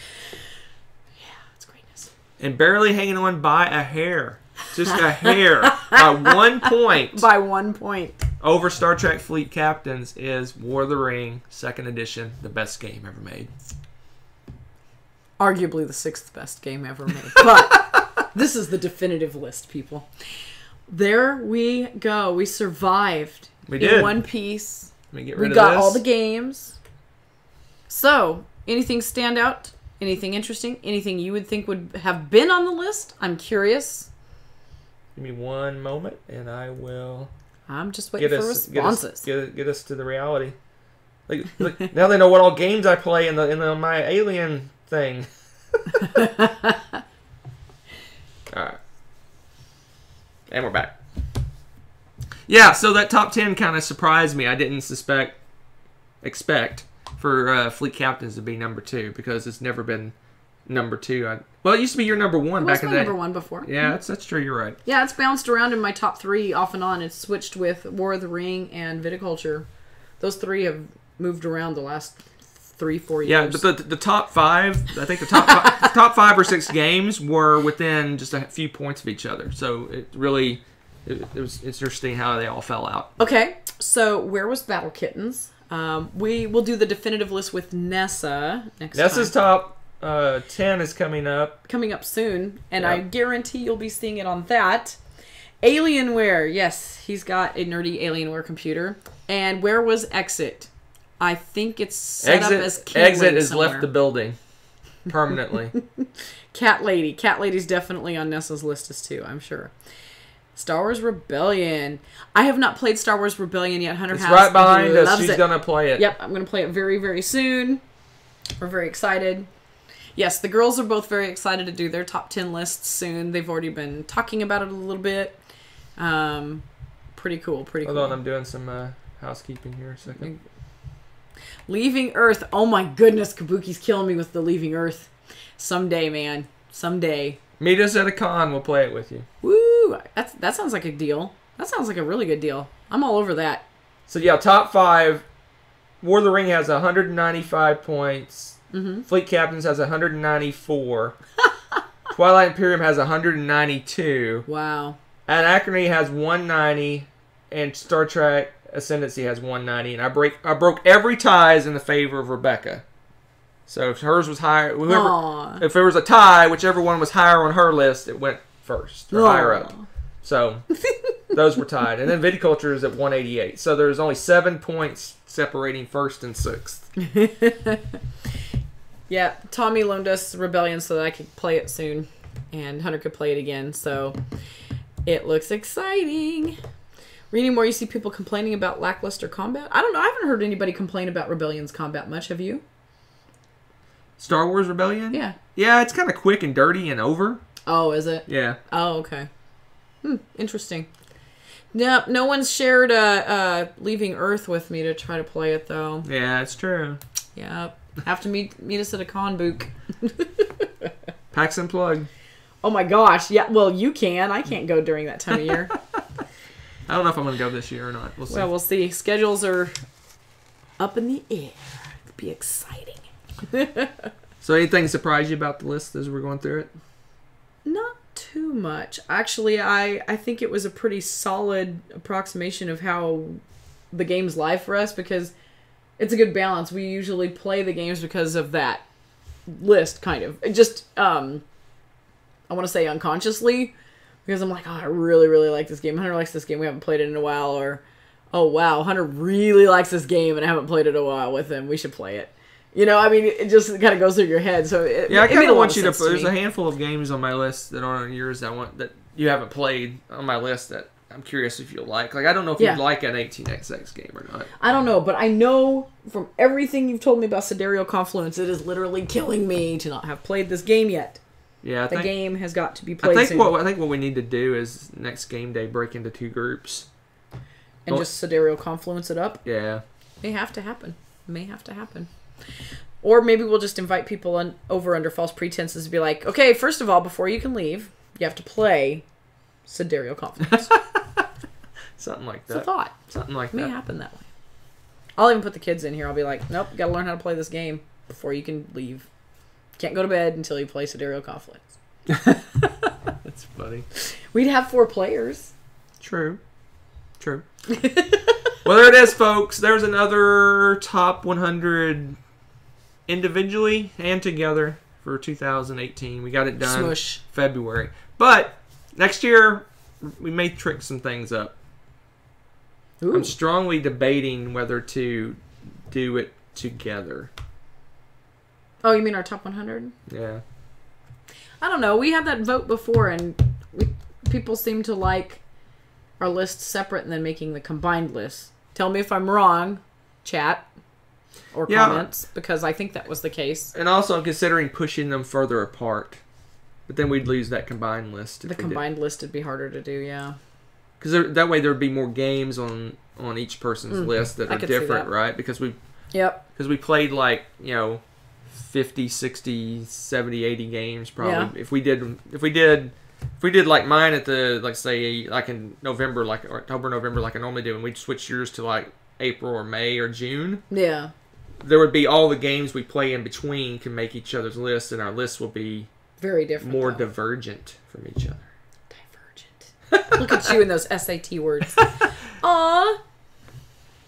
Yeah, it's greatness. and barely hanging on by a hair. Just a hair. By 1 point. By 1 point. Over Star Trek Fleet Captains is War of the Ring, 2nd edition, the best game ever made. Arguably the 6th best game ever made. But this is the definitive list, people. There we go. We survived. We did. In one piece. Let me get We rid of got this. all the games. So, anything stand out? Anything interesting? Anything you would think would have been on the list? I'm curious. Give me one moment, and I will I'm just waiting for responses. Get us to the reality. Look, now they know what all games I play in my Alien thing. Alright. And we're back. Yeah, so that top 10 kind of surprised me. I didn't expect for Fleet Captains to be number 2 because it's never been number 2. Well, it used to be your number 1 back in the day. Number 1 before. Yeah, that's true. You're right. Yeah, it's bounced around in my top 3 off and on. It's switched with War of the Ring and Viticulture. Those 3 have moved around the last 3-4 years. Yeah, but the top 5, I think the top 5 or 6 games were within just a few points of each other. So it really, it was interesting how they all fell out. Okay, so where was Battle Kittens? We will do the definitive list with Nessa next time. Nessa's top 10 is coming up. Coming up soon, and Yep. I guarantee you'll be seeing it on that. Alienware, yes, he's got a nerdy Alienware computer. And where was Exit? I think it's set up as Kindling Exit has somewhere. left the building permanently. Cat Lady. Cat Lady's definitely on Nessa's list as too, I'm sure. Star Wars Rebellion. I have not played Star Wars Rebellion yet. Hunter It's has. right behind He us. loves She's it. going to play it. Yep, I'm going to play it very, very soon. We're very excited. Yes, the girls are both very excited to do their top 10 lists soon. They've already been talking about it a little bit. Pretty cool, pretty cool. Hold on, I'm doing some housekeeping here a second. Leaving Earth. Oh my goodness, Kabuki's killing me with the Leaving Earth. Someday, man. Someday. Meet us at a con. We'll play it with you. Woo! That sounds like a deal. That sounds like a really good deal. I'm all over that. So yeah, top 5. War of the Ring has 195 points. Mm-hmm. Fleet Captains has 194. Twilight Imperium has 192. Wow. Anachrony has 190. And Star Trek Ascendancy has 190. And I broke every ties in the favor of Rebecca. So if hers was higher, if there was a tie, whichever one was higher on her list, it went first or higher up. So those were tied. And then Viticulture is at 188. So there's only 7 points separating first and sixth. Yeah, Tommy loaned us Rebellion so that I could play it soon. And Hunter could play it again. So it looks exciting. Reading more, you see people complaining about lackluster combat. I don't know. I haven't heard anybody complain about Rebellion's combat much. Have you? Star Wars Rebellion? Yeah. Yeah, it's kind of quick and dirty and over. Oh, is it? Yeah. Oh, okay. Interesting. Yeah, no one's shared Leaving Earth with me to try to play it, though. Yeah, it's true. Yeah. Have to meet us at a con, Book. Packs and plug. Oh my gosh. Yeah, well, you can. I can't go during that time of year. I don't know if I'm going to go this year or not. We'll see. Well, we'll see. Schedules are up in the air. It'll be exciting. So anything surprise you about the list as we're going through it? Not too much. Actually, I think it was a pretty solid approximation of how the game's live for us because it's a good balance. We usually play the games because of that list, kind of. It just, I want to say unconsciously, because I'm like, oh, I really, really like this game. Hunter likes this game. We haven't played it in a while. Or, oh, wow, Hunter really likes this game and I haven't played it in a while with him. We should play it. You know, I mean, it just kind of goes through your head. So I kind of want you to. sense There's me. a handful of games on my list that aren't on yours that you haven't played on my list that I'm curious if you'll like. Like, I don't know if you'd like an 18xx game or not. I don't know, but I know from everything you've told me about Sidereal Confluence, it is literally killing me to not have played this game yet. Yeah, The game has got to be played I think soon. what we need to do is next game day break into 2 groups. And just Sidereal Confluence it up. Yeah. May have to happen. Or maybe we'll just invite people over under false pretenses to be like, okay, first of all, before you can leave, you have to play Sidereal Confluence. Something like It's a that. thought. Something like May that. happen that way. I'll even put the kids in here. I'll be like, nope, gotta learn how to play this game before you can leave. Can't go to bed until you play Sidereal Confluence. That's funny. We'd have 4 players. True. Well, there it is, folks. There's another top 100 individually and together for 2018. We got it done Smush. February. But next year, we may trick some things up. Ooh. I'm strongly debating whether to do it together. Oh, you mean our top 100? Yeah. I don't know. We had that vote before, and people seem to like our list separate and then making the combined list. Tell me if I'm wrong, chat or comments, because I think that was the case. And also, I'm considering pushing them further apart. But then we'd lose that combined list. The combined list would be harder to do, yeah. Because that way there would be more games on each person's list that are different, right? Because we played like, 50, 60, 70, 80 games probably. Yeah. If we did like mine at the, like, say, like in November, like October, November, like I normally do, and we'd switch yours to like April or May or June. Yeah. There would be all the games we play in between can make each other's lists, and our lists will be very different, more divergent from each other. Divergent. Look at you in those SAT words. Aw.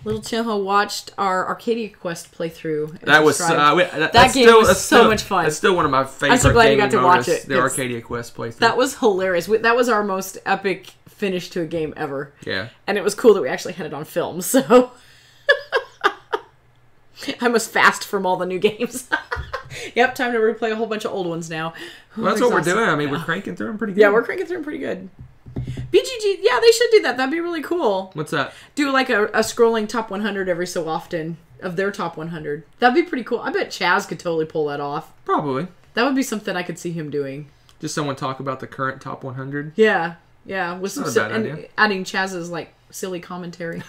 Little Chimho watched our Arcadia Quest playthrough. That was that game was so much fun. That's still one of my favorite. I'm so glad you got to watch it. The Arcadia Quest playthrough. That was hilarious. That was our most epic finish to a game ever. Yeah. And it was cool that we actually had it on film. So I must fast from all the new games. Yep, time to replay a whole bunch of old ones now. Well, that's what we're doing. I mean, we're cranking through them pretty good. Yeah, we're cranking through them pretty good. BGG, yeah, they should do that. That'd be really cool. What's that? Do like a scrolling top 100 every so often of their top 100. That'd be pretty cool. I bet Chaz could totally pull that off. Probably. That would be something I could see him doing. Just someone talk about the current top 100? Yeah. With some and adding Chaz's like silly commentary.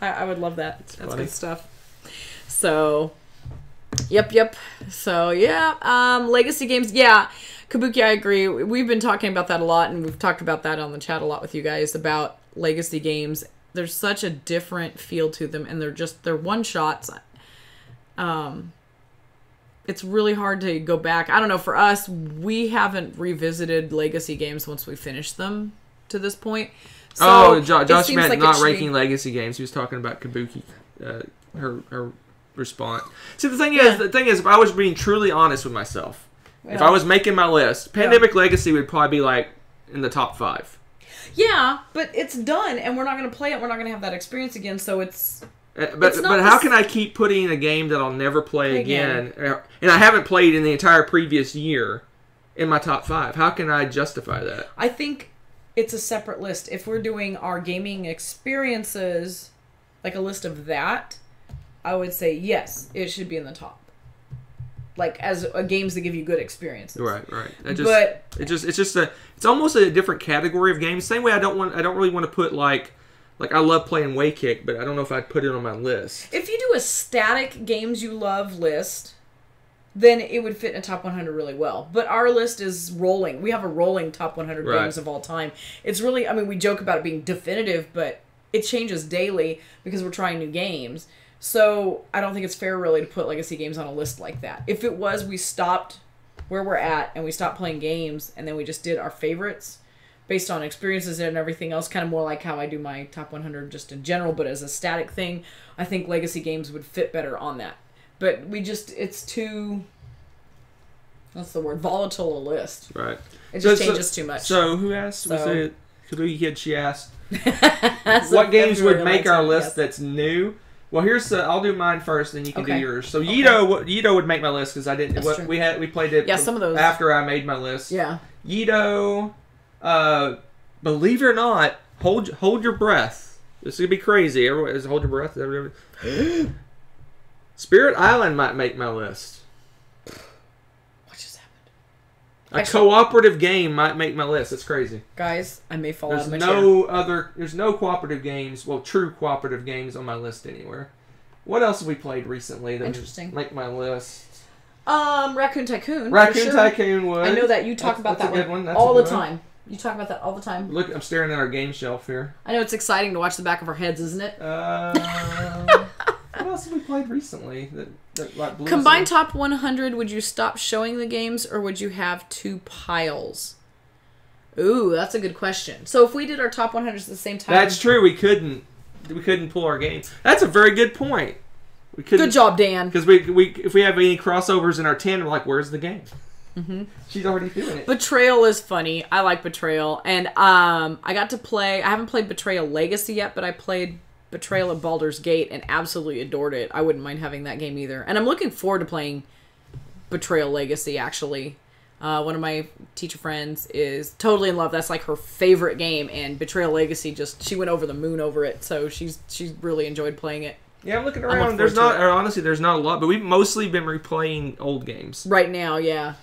I would love that. That's funny. Good stuff. So, yep. So, yeah, legacy games. Yeah, Kabuki, I agree. We've been talking about that a lot, and we've talked about that on the chat a lot with you guys about legacy games. There's such a different feel to them, and they're one-shots. It's really hard to go back. I don't know, for us, we haven't revisited legacy games once we finished them to this point. So Josh meant like not ranking legacy games. He was talking about Kabuki, her response. See, the thing is, if I was being truly honest with myself, if I was making my list, Pandemic Legacy would probably be like in the top 5. Yeah, but it's done, and we're not going to play it. We're not going to have that experience again, so it's... But how can I keep putting a game that I'll never play again, and I haven't played in the entire previous year, in my top 5? How can I justify that? I think it's a separate list. If we're doing our gaming experiences, like a list of that, I would say yes, it should be in the top. Like as games that give you good experiences. Right. It's almost a different category of games. Same way I don't really want to put like I love playing Waykick, but I don't know if I'd put it on my list. If you do a static games you love list, then it would fit in a top 100 really well. But our list is rolling. We have a rolling top 100 games of all time. It's really, I mean, we joke about it being definitive, but it changes daily because we're trying new games. So I don't think it's fair really to put legacy games on a list like that. If it was, we stopped where we're at and we stopped playing games and then we just did our favorites based on experiences and everything else, kind of more like how I do my top 100 just in general, but as a static thing, I think legacy games would fit better on that. But it's too, what's the word, volatile a list. Right. It just changes too much. So who asked? Was it Kabuki Kid? She asked, what games would make our list that's new? Well, I'll do mine first, then you can do yours. So Yido would make my list because I didn't. We played it. Yeah, some of those after I made my list. Yeah. Yido, believe it or not, hold your breath. This is gonna be crazy. Everyone, hold your breath. Spirit Island might make my list. What just happened? A cooperative game might make my list. It's crazy. Guys, I may fall out of my chair. There's no cooperative games, true cooperative games on my list anywhere. What else have we played recently that would make my list? Raccoon Tycoon. Raccoon Tycoon would. I know that you talk about that one all the time. You talk about that all the time. Look, I'm staring at our game shelf here. I know it's exciting to watch the back of our heads, isn't it? What else have we played recently that like blew us Combined away? top 100, would you stop showing the games or would you have 2 piles? Ooh, that's a good question. So if we did our top 100s at the same time... That's true. We couldn't pull our game. That's a very good point. We couldn't, Good job, Dan. Because we if we have any crossovers in our 10, we're like, where's the game? Mm-hmm. She's already doing it. Betrayal is funny. I like Betrayal. And I got to play... I haven't played Betrayal Legacy yet, but I played Betrayal at Baldur's Gate and absolutely adored it. I wouldn't mind having that game either. And I'm looking forward to playing Betrayal Legacy, actually. One of my teacher friends is totally in love. That's like her favorite game, and Betrayal Legacy she went over the moon over it. So she's really enjoyed playing it. Yeah, I'm looking looking around. There's forward to not, honestly, there's not a lot, but we've mostly been replaying old games. Right now, yeah.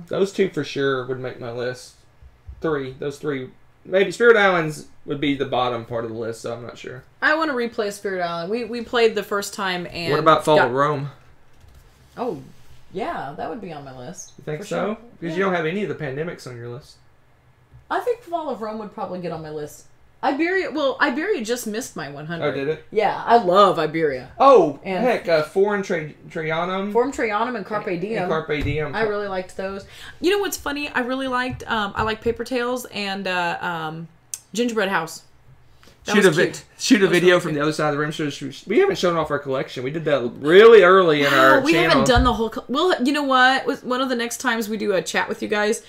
Those 2 for sure would make my list. 3, those 3, maybe Spirit Islands would be the bottom part of the list, so I'm not sure. I want to replay Spirit Island. We played the first time, and What about Fall of Rome? Oh, yeah, that would be on my list. You think for so? sure. Because Yeah. you don't have any of the pandemics on your list. I think Fall of Rome would probably get on my list. Iberia just missed my 100. Oh, did it? Yeah, I love Iberia. Oh, And- heck, Forum Trianum. Form Trianum and Carpe Diem. And Carpe Diem. I really liked those. You know what's funny? I really liked, I like Paper Tales and Gingerbread House. That was cute. Shoot a was video really from cute. the other side of the room. We haven't shown off our collection. We did that really early in our we channel. haven't done the whole... Well, you know what? One of the next times we do a chat with you guys,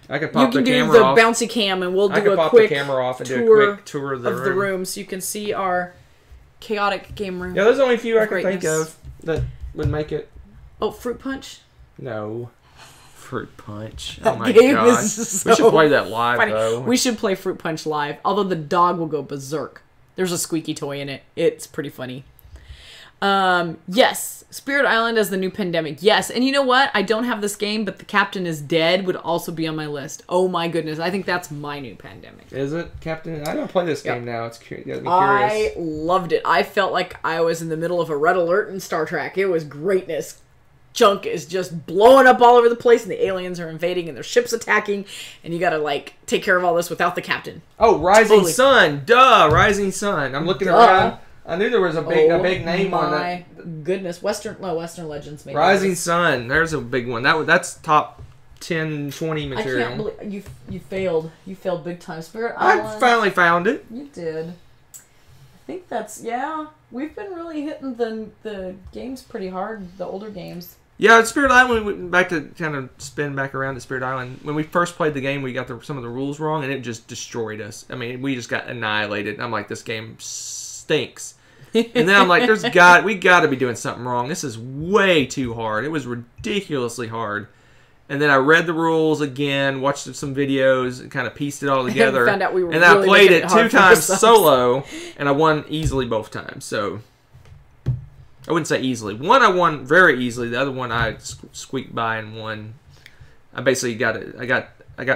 I could you pop can the do camera the off. bouncy cam and we'll I do could a pop the quick camera off and do a tour quick tour of the of the room so you can see our chaotic game room. Yeah, there's only a few I can think Greatness. of that would make it. Oh, Fruit Punch? No. Fruit Punch. Oh That my game god. is We should so play that live Funny. though. We should play Fruit Punch live, although the dog will go berserk. There's a squeaky toy in it. It's pretty funny. Yes, Spirit Island as the new pandemic. Yes, and you know what? I don't have this game, but The Captain is Dead would also be on my list. Oh my goodness, I think that's my new pandemic. Is it, Captain? I don't play this game now. It's got me curious. I loved it. I felt like I was in the middle of a red alert in Star Trek. It was greatness. Junk is just blowing up all over the place, and the aliens are invading, and their ship's attacking, and you gotta, like, take care of all this without the captain. Oh, Rising Totally. Sun. Duh, Rising Sun. I'm looking Duh. around. I knew there was a big name on my that. goodness. Western Legends maybe. Rising Sun. There's a big one. That's top 10, 20 I material. can't believe you failed. You failed big time. Spirit I Island. finally found it. You did. I think that's we've been really hitting the games pretty hard, the older games. Yeah, Spirit Island, back to kind of spin back around to Spirit Island. When we first played the game, we got some of the rules wrong, and it just destroyed us. I mean, we just got annihilated. I'm like, this game stinks. And then I'm like, we got to be doing something wrong. This is way too hard. It was ridiculously hard. And then I read the rules again, watched some videos, and kind of pieced it all together. Found out we were and I really played making it it hard 2 for times ourselves. solo, and I won easily both times. So I wouldn't say easily. One I won very easily. The other one I squeaked by and won. I basically got it.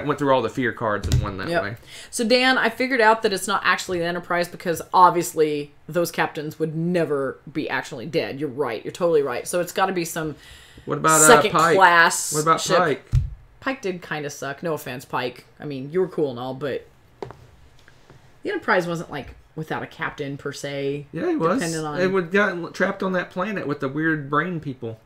Went through all the fear cards and won that way. So Dan, I figured out that it's not actually the Enterprise because obviously those captains would never be actually dead. You're right. You're totally right. So it's got to be some What about second Pike? class. What about ship. Pike? Pike did kind of suck. No offense, Pike. I mean, you were cool and all, but the Enterprise wasn't like without a captain per se. Yeah, he was. Depending on- They would got trapped on that planet with the weird brain people.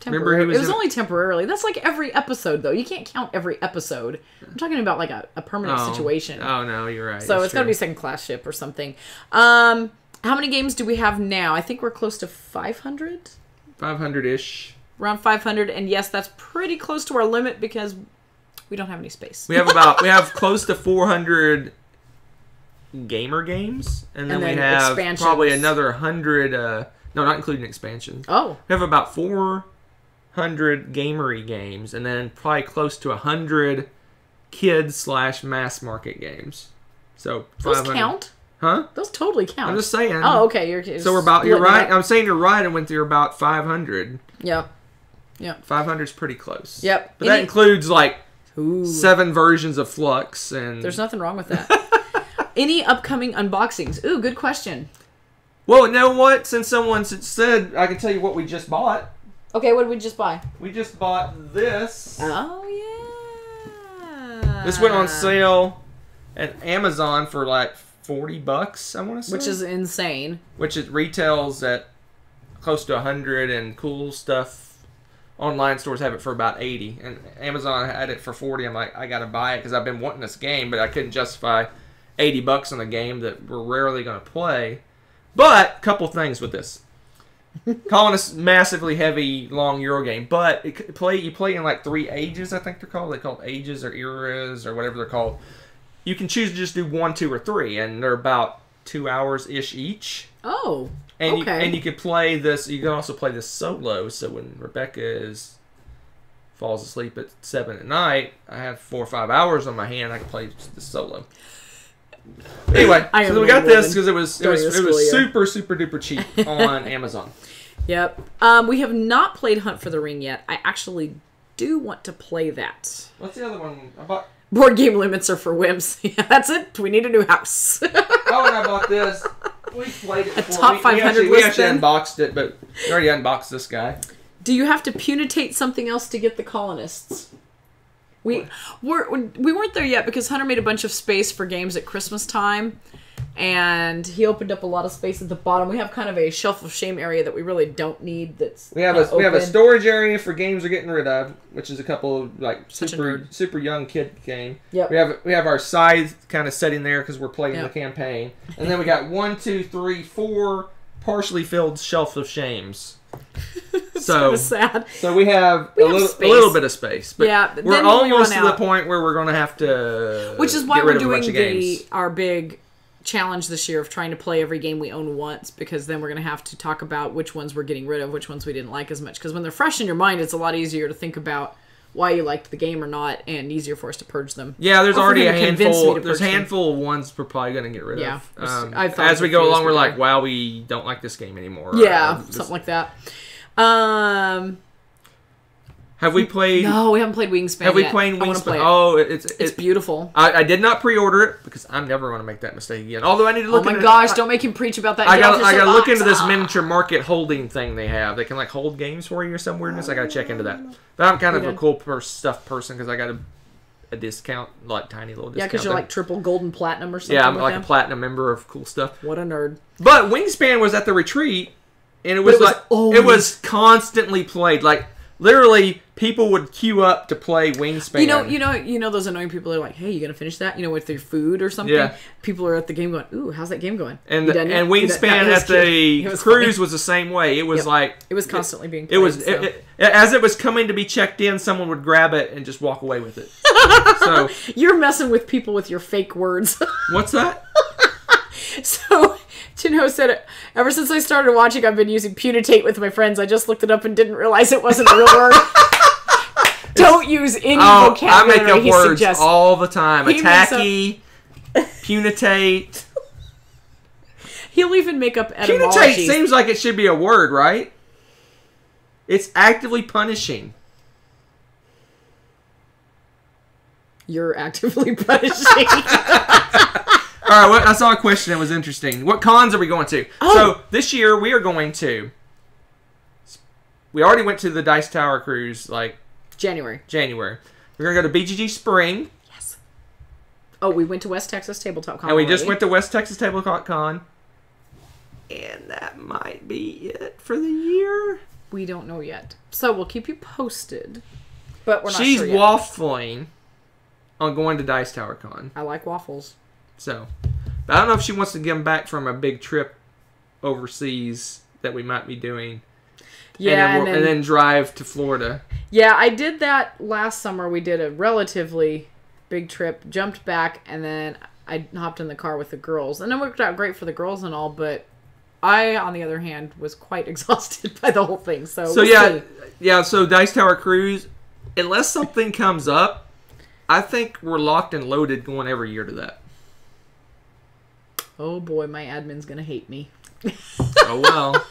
Remember he Temporarily. was It was in- only temporarily. That's like every episode, though. You can't count every episode. I'm talking about like a permanent situation. Oh no, you're right. So That's it's got to true. be a second class ship or something. How many games do we have now? I think we're close to 500. 500-ish. Around 500, and yes, that's pretty close to our limit because we don't have any space. We have close to 400 gamer games, and then then we have expansions. probably another 100. No, not including expansions. Oh, We have about 400 gamery games, and then probably close to 100 kids/mass market games. So those 500. count? Huh? Those totally count. I'm just saying. Oh, okay. You're So you're splitting it right. up. I'm saying you're right. I went through about 500. Yep. Yep. 500 is pretty close. Yep. But that includes like Ooh. 7 versions of Flux and. There's nothing wrong with that. Any upcoming unboxings? Ooh, good question. Well, you know what? Since someone said, I can tell you what we just bought. Okay, what did we just buy? We just bought this. Oh, yeah. This went on sale at Amazon for like $40, I want to say. Which is insane. Which it retails at close to 100, and cool stuff. Online stores have it for about 80, and Amazon had it for 40. I'm like, I gotta buy it because I've been wanting this game, but I couldn't justify $80 on a game that we're rarely gonna play. But couple things with this. Calling this massively heavy, long Euro game, but you play in like 3 ages, I think they're called. They're called ages or eras or whatever they're called. You can choose to just do 1, 2, or 3, and they're about 2 hours ish each. Oh, and okay. You could play this. You can also play this solo. So when Rebecca falls asleep at 7 at night, I have 4 or 5 hours on my hand. I can play the solo. Anyway, so we got this because it was super duper cheap on Amazon. Yep. We have not played Hunt for the Ring yet. I actually do want to play that. What's the other one I bought? Board game limits are for wimps. Yeah, that's it. We need a new house. Oh, and I bought this. We played it before. A top 500 list. We actually unboxed it, but we already unboxed this guy. Do you have to punitate something else to get the colonists? We weren't there yet because Hunter made a bunch of space for games at Christmas time, and he opened up a lot of space at the bottom. We have kind of a shelf of shame area that we really don't need. We have a storage area for games we're getting rid of, which is a couple of like super young kid game. Yep. We have our scythe kind of setting there because we're playing the campaign, and then we got 1, 2, 3, 4 partially filled shelf of shames. So sad. So we have a little bit of space, but we're almost to the point where we're going to have to. Which is why we're doing our big challenge this year of trying to play every game we own once, because then we're going to have to talk about which ones we're getting rid of, which ones we didn't like as much. Because when they're fresh in your mind, it's a lot easier to think about why you liked the game or not, and easier for us to purge them. Yeah, there's already a handful. There's a handful of ones we're probably going to get rid of. As we go along, we're like, wow, we don't like this game anymore. Yeah, something like that. Have we played? No, we haven't played Wingspan yet. Have we played Wingspan? Play it. Oh, it's beautiful. I did not pre-order it because I'm never going to make that mistake again. Although I need to look. Oh my gosh! Don't make him preach about that. I got to look into this miniature market holding thing they have. They can like hold games for you or some weirdness. I got to check into that. But I'm kind of a cool stuff person because I got a discount, like tiny little discount. Yeah, because you're like triple gold and platinum or something. Yeah, I'm like a platinum member of cool stuff. What a nerd! But Wingspan was at the retreat, and it was constantly played. Like literally, people would queue up to play Wingspan. You know those annoying people are like, "Hey, you gonna finish that?" You know, with their food or something. Yeah. People are at the game going, "Ooh, how's that game going?" And Wingspan at the cruise was the same way. It was like it was constantly being played. As it was coming to be checked in, someone would grab it and just walk away with it. So you're messing with people with your fake words. What's that? So Chinho said, ever since I started watching, I've been using punitate with my friends. I just looked it up and didn't realize it wasn't a real word. Don't use any vocabulary. I make up words all the time. Attacky, punitate. He'll even make up etymologies. Punitate seems like it should be a word, right? It's actively punishing. You're actively punishing. All right, I saw a question that was interesting. What cons are we going to? Oh. So this year we are going to. We already went to the Dice Tower cruise, like January. We're gonna go to BGG Spring. Yes. Oh, we went to West Texas Tabletop Con. And we just went to West Texas Tabletop Con. And that might be it for the year. We don't know yet, so we'll keep you posted. But we're not She's sure yet. waffling on going to Dice Tower Con. I like waffles. So, but I don't know if she wants to come back from a big trip overseas that we might be doing. Yeah, and then drive to Florida. Yeah, I did that last summer. We did a relatively big trip, jumped back, and then I hopped in the car with the girls. And it worked out great for the girls and all, but I, on the other hand, was quite exhausted by the whole thing. So so Dice Tower Cruise, unless something comes up, I think we're locked and loaded going every year to that. Oh boy, my admin's gonna hate me. Oh well.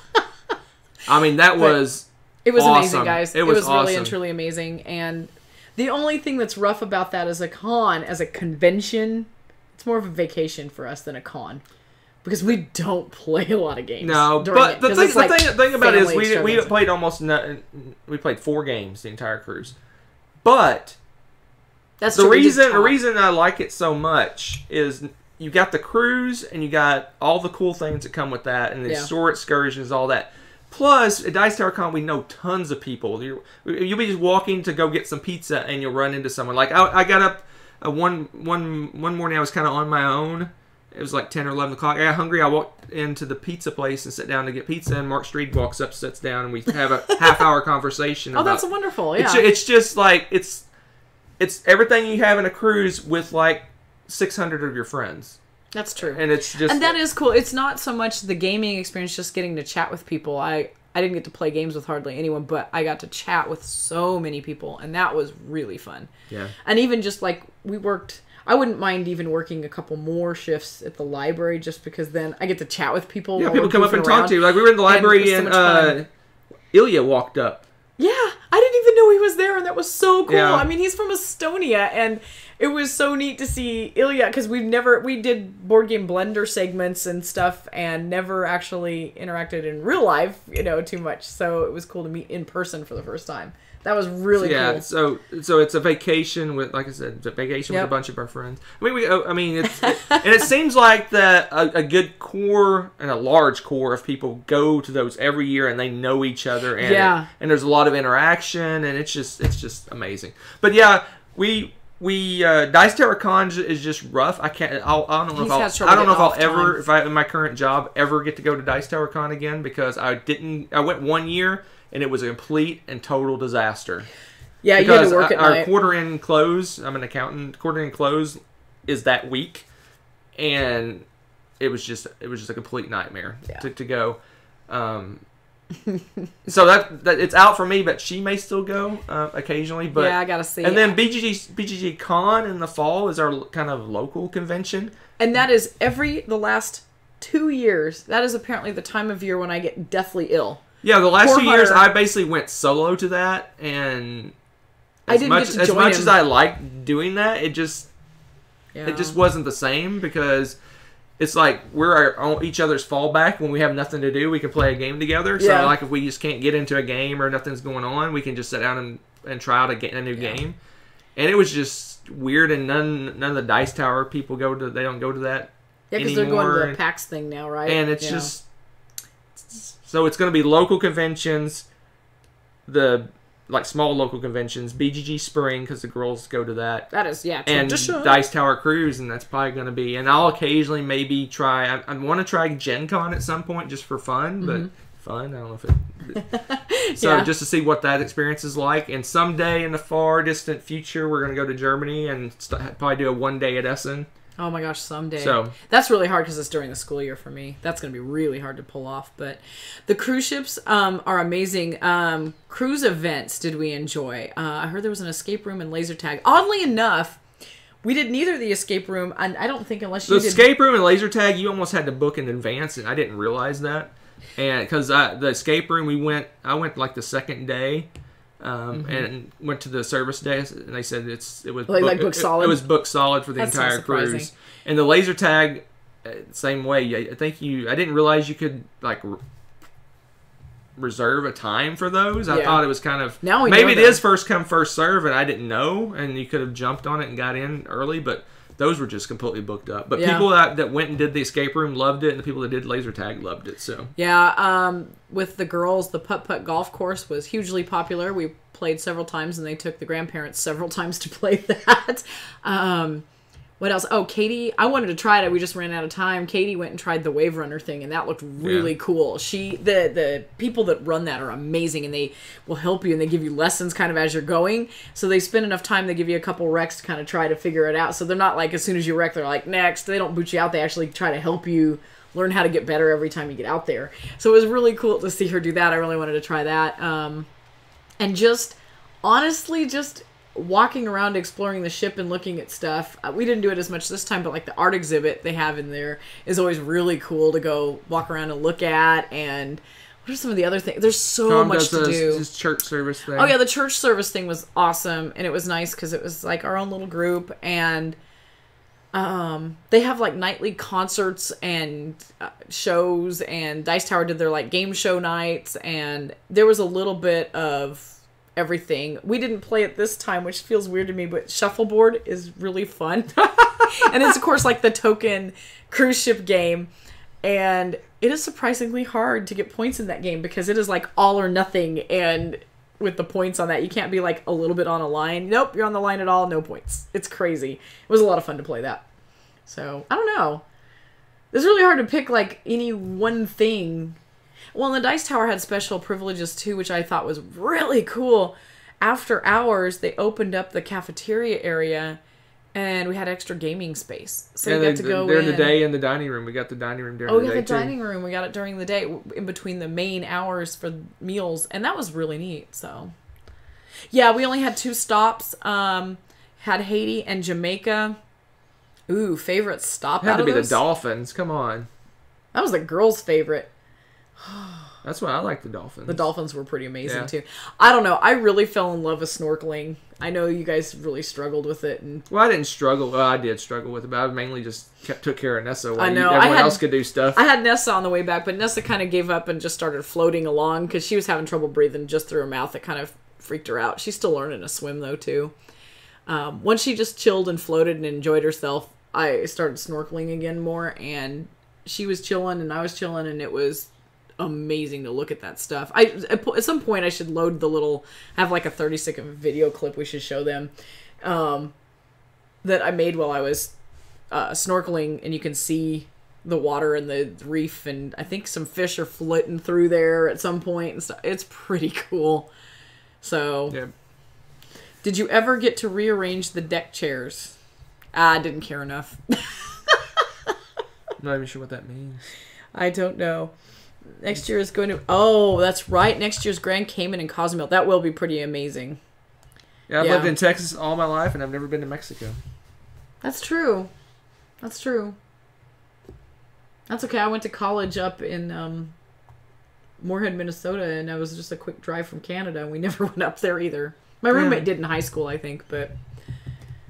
I mean, it was awesome. Amazing, guys. It was awesome. Really and truly amazing. And the only thing that's rough about that as a con, as a convention, it's more of a vacation for us than a con. Because we don't play a lot of games. No, but the thing about it is we played we played 4 games the entire cruise. But that's the reason I like it so much is you got the cruise and you got all the cool things that come with that, and the store excursions, all that. Plus, at Dice Tower Con, we know tons of people. You'll be just walking to go get some pizza, and you'll run into someone. Like I got up one morning. I was kind of on my own. It was like 10 or 11 o'clock. I got hungry. I walked into the pizza place and sat down to get pizza, and Mark Street walks up, sits down, and we have a half-hour conversation. Oh, that's wonderful, yeah. It's just like, it's everything you have in a cruise with like 600 of your friends. That's true. And it's just... And that is cool. It's not so much the gaming experience, just getting to chat with people. I didn't get to play games with hardly anyone, but I got to chat with so many people, and that was really fun. Yeah. And even just like, we worked... I wouldn't mind even working a couple more shifts at the library, just because then I get to chat with people. Yeah, people come up and talk to you. Like, we were in the library, and Ilya walked up. Yeah, I didn't even know he was there, and that was so cool. Yeah. I mean, he's from Estonia, and it was so neat to see Ilya, because we did Board Game Blender segments and stuff, and never actually interacted in real life, too much. So it was cool to meet in person for the first time. That was really cool. Yeah, so it's a vacation with, like I said, it's a vacation with a bunch of our friends. And it seems like that a good core and a large core of people go to those every year, and they know each other, and and there's a lot of interaction, and it's just amazing. But yeah, we Dice Tower Con is just rough. I don't know if I'll ever, if I in my current job ever get to go to Dice Tower Con again, because I went 1 year. And it was a complete and total disaster. Yeah, you had to work at night. Our quarter-end close, I'm an accountant, quarter-end close is that week. And it was just a complete nightmare to go. So that it's out for me, but she may still go occasionally. But yeah, I gotta see. And then BGG Con in the fall is our kind of local convention. And that is the last 2 years. That is apparently the time of year when I get deathly ill. Yeah, the last 2 years I basically went solo to that, and as much as I liked doing that, it just wasn't the same, because it's like we're each other's fallback when we have nothing to do. We can play a game together. So like if we just can't get into a game or nothing's going on, we can just sit down and try out a new game. And it was just weird, and none of the Dice Tower people they don't go to that. Yeah, because they're going to the PAX thing now, right? And it's just. So it's going to be local conventions, small local conventions, BGG Spring, because the girls go to that. That is, and Dice Tower Cruise, and that's probably going to be. And I'll occasionally maybe try. I want to try Gen Con at some point just for fun, but fun. I don't know if it. So just to see what that experience is like, and someday in the far distant future, we're going to go to Germany and probably do a 1 day at Essen. Oh my gosh, someday. So that's really hard because it's during the school year for me. That's going to be really hard to pull off. But the cruise ships are amazing. Cruise events did we enjoy? I heard there was an escape room and laser tag. Oddly enough, we did neither the escape room, and I don't think unless you did... The escape room and laser tag, you almost had to book in advance, and I didn't realize that. And because the escape room, I went like the second day. And went to the service desk, and they said it was booked solid. It was booked solid for the entire cruise. And the laser tag, same way. I didn't realize you could reserve a time for those. I thought it was kind of maybe it is first come first serve, and I didn't know. And you could have jumped on it and got in early, but those were just completely booked up. But people that went and did the escape room loved it, and the people that did laser tag loved it. So with the girls, the putt-putt golf course was hugely popular. We played several times, and they took the grandparents several times to play that. What else? Oh, Katie, I wanted to try it. We just ran out of time. Katie went and tried the Wave Runner thing, and that looked really cool. The people that run that are amazing, and they will help you, and they give you lessons kind of as you're going. So they spend enough time, they give you a couple wrecks to kind of try to figure it out. So they're not like as soon as you wreck, they're like, next. They don't boot you out. They actually try to help you learn how to get better every time you get out there. So it was really cool to see her do that. I really wanted to try that. And just, honestly, just walking around exploring the ship and looking at stuff. We didn't do it as much this time, but like the art exhibit they have in there is always really cool to go walk around and look at. And what are some of the other things? There's so much to do. This church service thing. Oh yeah, the church service thing was awesome, and it was nice because it was like our own little group, and they have like nightly concerts and shows, and Dice Tower did their like game show nights, and there was a little bit of everything. We didn't play it this time, which feels weird to me, but shuffleboard is really fun. And it's, of course, like the token cruise ship game. And it is surprisingly hard to get points in that game because it is like all or nothing. And with the points on that, you can't be like a little bit on a line. Nope, you're on the line at all, no points. It's crazy. It was a lot of fun to play that. So, I don't know. It's really hard to pick like any one thing. Well, and the Dice Tower had special privileges too, which I thought was really cool. After hours, they opened up the cafeteria area, and we had extra gaming space. So you got to go during in. the day in the dining room. We got the dining room during Oh, the we day got the too. dining room. We got it during the day, in between the main hours for meals, and that was really neat. So, yeah, we only had 2 stops. Had Haiti and Jamaica. Ooh, favorite stop. It had out to of be those? the Dolphins. Come on. That was the girls' favorite. That's why I like the Dolphins. The Dolphins were pretty amazing Yeah. too. I don't know. I really fell in love with snorkeling. I know you guys really struggled with it, and Well, I didn't struggle. Well, I did struggle with it, but I mainly just took care of Nessa while I know. everyone I had- else could do stuff. I had Nessa on the way back, but Nessa kind of gave up and just started floating along because she was having trouble breathing just through her mouth. It kind of freaked her out. She's still learning to swim though too. Once she just chilled and floated and enjoyed herself, I started snorkeling again more, and she was chilling and I was chilling, and it was amazing to look at that stuff. At some point I should load the little, have like a 30-second video clip we should show them that I made while I was snorkeling, and you can see the water and the reef, and I think some fish are floating through there at some point and stuff. It's pretty cool. So Yeah. did you ever get to rearrange the deck chairs? I didn't care enough. I'm not even sure what that means. I don't know. Next year is going to... Oh, that's right. Next year's Grand Cayman and Cozumel. That will be pretty amazing. Yeah, I've Yeah. lived in Texas all my life, and I've never been to Mexico. That's true. That's true. That's okay. I went to college up in Moorhead, Minnesota, and it was just a quick drive from Canada, and we never went up there either. My roommate did in high school, I think, but...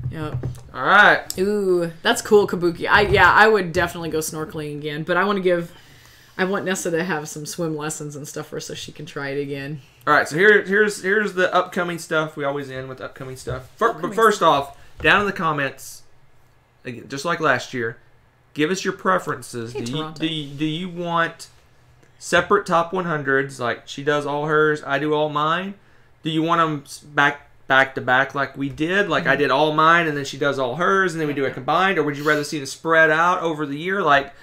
Yeah. All right. Ooh, that's cool, Kabuki. I would definitely go snorkeling again, but I want Nessa to have some swim lessons and stuff for her so she can try it again. All right, so here's the upcoming stuff. We always end with upcoming stuff. Upcoming But first off, down in the comments, again, just like last year, give us your preferences. Hey, Toronto. Do you want separate top 100s, like she does all hers, I do all mine? Do you want them back to back like we did? Like I did all mine and then she does all hers and then we do a combined? Or would you rather see them spread out over the year? Like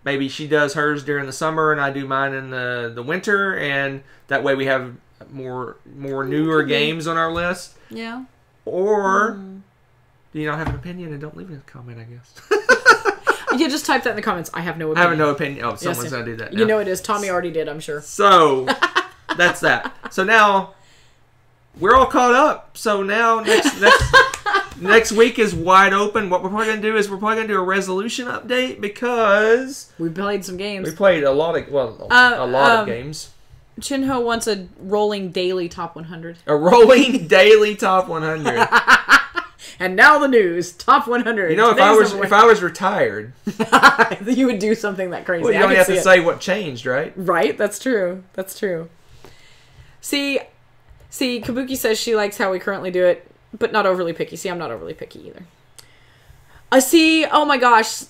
maybe she does hers during the summer and I do mine in the winter, and that way we have more newer games on our list? Yeah. Or do you not have an opinion and don't leave it in a comment, I guess? Yeah, just type that in the comments. I have no I opinion. have no opinion. Oh, someone's Yes, going to do that now. You know it is. Tommy already did, I'm sure. So, that's that. So now, we're all caught up. So now, next week is wide open. What we're probably going to do is we're probably going to do a resolution update because We played some games. we played a lot of games. Chinho wants a rolling daily top 100. A rolling daily top 100. And now the news. Top 100. You know, if I was retired, you would do something that crazy. well, you I only could have see to it. say what changed, right? Right, that's true. That's true. See, Kabuki says she likes how we currently do it, but not overly picky. See, I'm not overly picky either. Oh my gosh.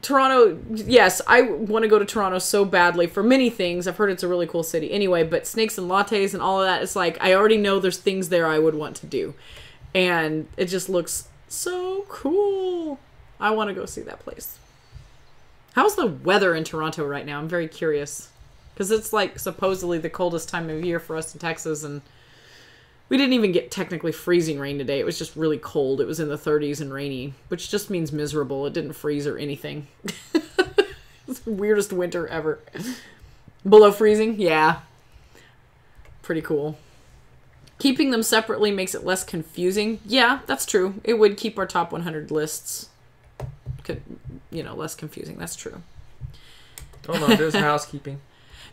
Toronto, yes, I want to go to Toronto so badly for many things. I've heard it's a really cool city. Anyway, but snakes and lattes and all of that, it's like, I already know there's things there I would want to do. And it just looks so cool. I want to go see that place. How's the weather in Toronto right now? I'm very curious. Because it's like supposedly the coldest time of year for us in Texas, and we didn't even get technically freezing rain today. It was just really cold. It was in the 30s and rainy, which just means miserable. It didn't freeze or anything. It's the weirdest winter ever. Below freezing? Yeah. Pretty cool. Keeping them separately makes it less confusing. Yeah, that's true. It would keep our top 100 lists, less confusing. That's true. Hold on, there's housekeeping.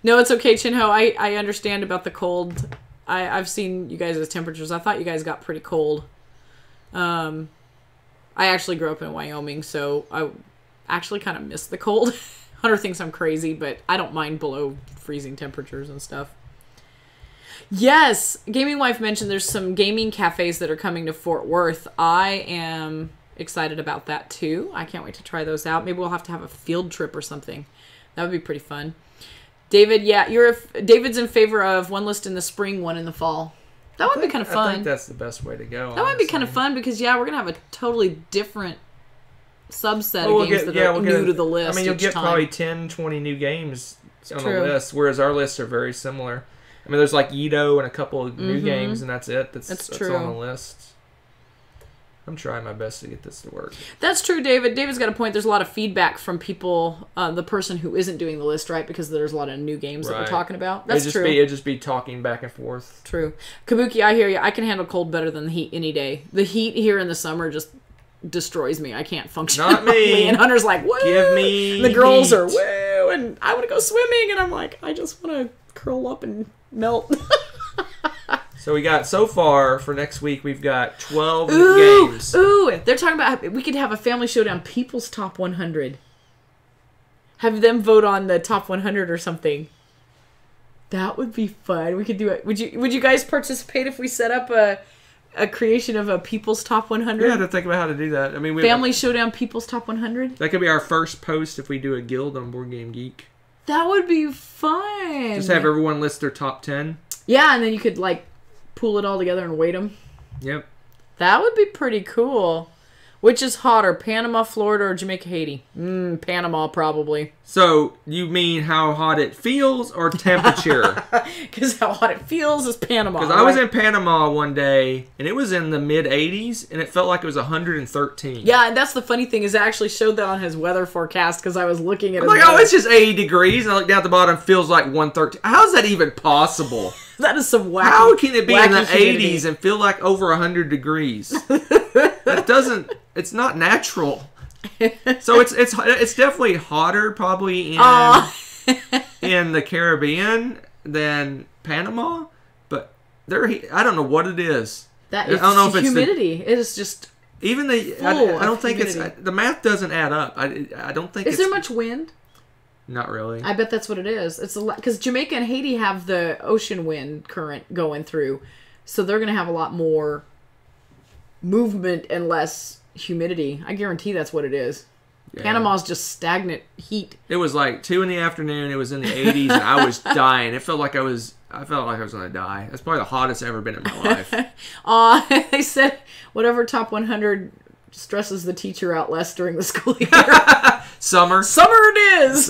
No, it's okay, Chinho. I understand about the cold. I've seen you guys' temperatures. I thought you guys got pretty cold. I actually grew up in Wyoming, so I actually kind of miss the cold. Hunter thinks I'm crazy, but I don't mind below freezing temperatures and stuff. Yes, Gaming Wife mentioned there's some gaming cafes that are coming to Fort Worth. I am excited about that too. I can't wait to try those out. Maybe we'll have to have a field trip or something. That would be pretty fun. David, yeah, David's in favor of one list in the spring, one in the fall. That would be kind of fun. I think that's the best way to go. That might be kind of fun because, we're going to have a totally different subset of games that are new to the list. I mean, you'll get probably 10, 20 new games on the list, whereas our lists are very similar. I mean, there's like Yido and a couple of new games, and that's it. That's true. on the list. I'm trying my best to get this to work. That's true, David. David's got a point. There's a lot of feedback from people, the person who isn't doing the list, right? Because there's a lot of new games that we're talking about. That's true. It'd just be talking back and forth. True. Kabuki, I hear you. I can handle cold better than the heat any day. The heat here in the summer just destroys me. I can't function. Not me. And Hunter's like, woo! Give me and the girls heat. are, woo! And I want to go swimming. And I'm like, I just want to curl up and melt. So we got, so far, for next week, we've got 12 games. Ooh, they're talking about, we could have a family showdown, People's Top 100. Have them vote on the top 100 or something. That would be fun. We could do it. Would you guys participate if we set up a creation of a People's Top 100? Yeah, to think about how to do that. I mean, Family Showdown People's Top 100? That could be our first post if we do a guild on Board Game Geek. That would be fun. Just have everyone list their top 10. Yeah, and then you could, like, pool it all together and weight them. Yep. That would be pretty cool. Which is hotter, Panama, Florida, or Jamaica, Haiti? Panama, probably. So, you mean how hot it feels or temperature? Because how hot it feels is Panama. Because I was in Panama one day, and it was in the mid-80s, and it felt like it was 113. Yeah, and that's the funny thing is I actually showed that on his weather forecast because I was looking at it. I'm like, oh, it's just 80 degrees, and I look down at the bottom, feels like 113. How is that even possible? That is some wacky. How can it be in the humidity. 80s and feel like over 100 degrees? That doesn't. It's not natural. So it's definitely hotter probably in the Caribbean than Panama, but I don't know what it is. I don't know if it's humidity. It is just even the. I don't think humidity. it's the math doesn't add up. I don't think. Is there much wind? Not really. I bet that's what it is. It's because Jamaica and Haiti have the ocean wind current going through, so they're going to have a lot more movement and less humidity. I guarantee that's what it is. Yeah. Panama's just stagnant heat. It was like 2 in the afternoon. It was in the 80s, and I was dying. It felt like I was going to die. That's probably the hottest I've ever been in my life. They said whatever top 100 stresses the teacher out less during the school year. Summer it is.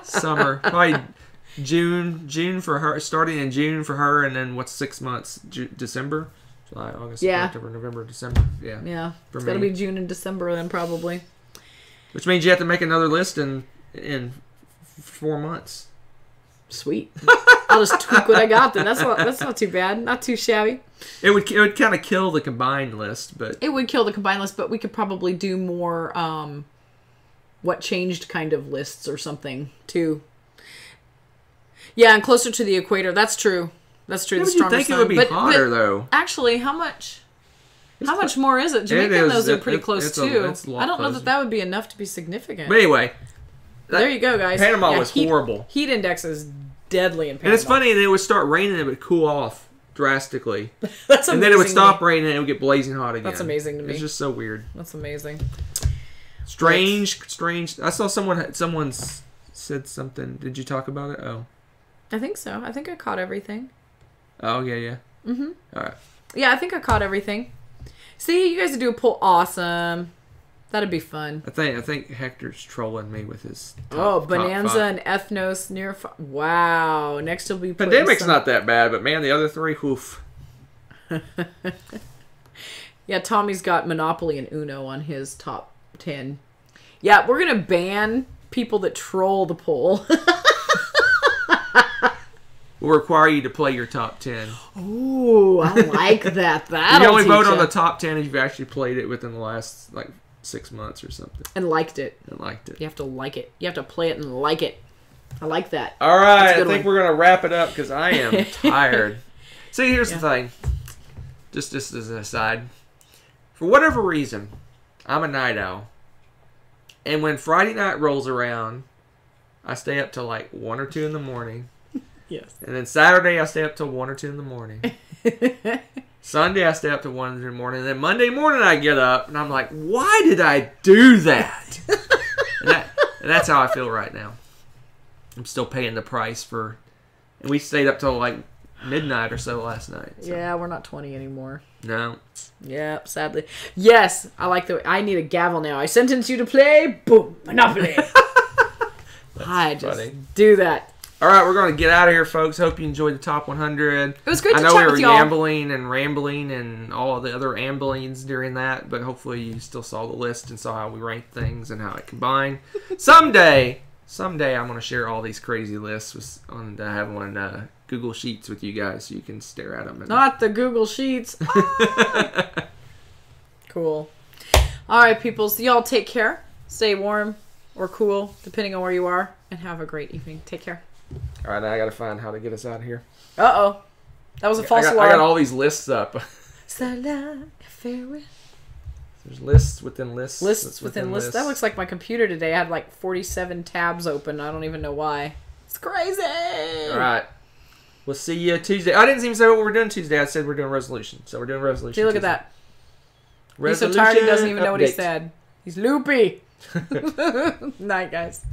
Summer. Probably June for her. Starting in June for her, and then what's 6 months? December, July, August, October, November, December. Yeah. It's got to be June and December then probably. Which means you have to make another list in 4 months. Sweet. I'll just tweak what I got then. That's not too bad. Not too shabby. It would kind of kill the combined list, but it would kill the combined list. But we could probably do more what changed kind of lists or something too. Yeah, and closer to the equator. That's true. That's true. Yeah, the stronger you'd think it would be hotter though. Actually, how much more is it? Jamaica and those are pretty close too. I don't know that would be enough to be significant. But anyway, there you go, guys. Panama was horrible. Heat index is deadly in Panama. And it's funny, and it would start raining and it would cool off drastically. That's amazing. And then it would stop raining and it would get blazing hot again. That's amazing to me. It's just so weird. That's amazing. Strange. I saw someone said something. Did you talk about it? Oh. I think so. I think I caught everything. Oh, yeah. Mm-hmm. All right. Yeah, I think I caught everything. See, you guys would do a poll. Awesome. That'd be fun. I think Hector's trolling me with his Bonanza and Ethnos near... Wow. Next will be... Pandemic's not that bad, but man, the other three, oof. Yeah, Tommy's got Monopoly and Uno on his top 10. Yeah, we're going to ban people that troll the poll. Will require you to play your top 10. Ooh, I like that. You can only vote on the top 10 if you've actually played it within the last 6 months or something. And liked it. You have to like it. You have to play it and like it. I like that. All right, I think we're going to wrap it up because I am tired. See, here's the thing. Just as an aside. For whatever reason, I'm a night owl. And when Friday night rolls around, I stay up till 1 or 2 in the morning. Yes. And then Saturday, I stay up till 1 or 2 in the morning. Sunday, I stay up till 1 or 2 in the morning. And then Monday morning, I get up, and I'm like, why did I do that? and that's how I feel right now. I'm still paying the price for... And we stayed up till like midnight or so last night. So. Yeah, we're not 20 anymore. No. Yeah, sadly. Yes, I need a gavel now. I sentence you to play. Boom. Monopoly. I just funny. do that. All right, we're going to get out of here, folks. Hope you enjoyed the top 100. It was great to chat with y'all. I know we were y'all. gambling and rambling and all of the other amblings during that, but hopefully you still saw the list and saw how we ranked things and how it combined. Someday I'm going to share all these crazy lists and have one Google Sheets with you guys so you can stare at them. And... Not the Google Sheets. Ah! Cool. All right, peoples. Y'all take care. Stay warm or cool, depending on where you are, and have a great evening. Take care. All right, now I got to find how to get us out of here. Uh-oh. That was a false alarm. I got all these lists up. Salam, farewell. There's lists within lists. Lists within lists. That looks like my computer today. I had like 47 tabs open. I don't even know why. It's crazy. All right. We'll see you Tuesday. I didn't even say what we're doing Tuesday. I said we're doing resolution. So we're doing resolution. See, look Tuesday. at that. He's so tired he doesn't even know what he said. He's loopy. Night, guys.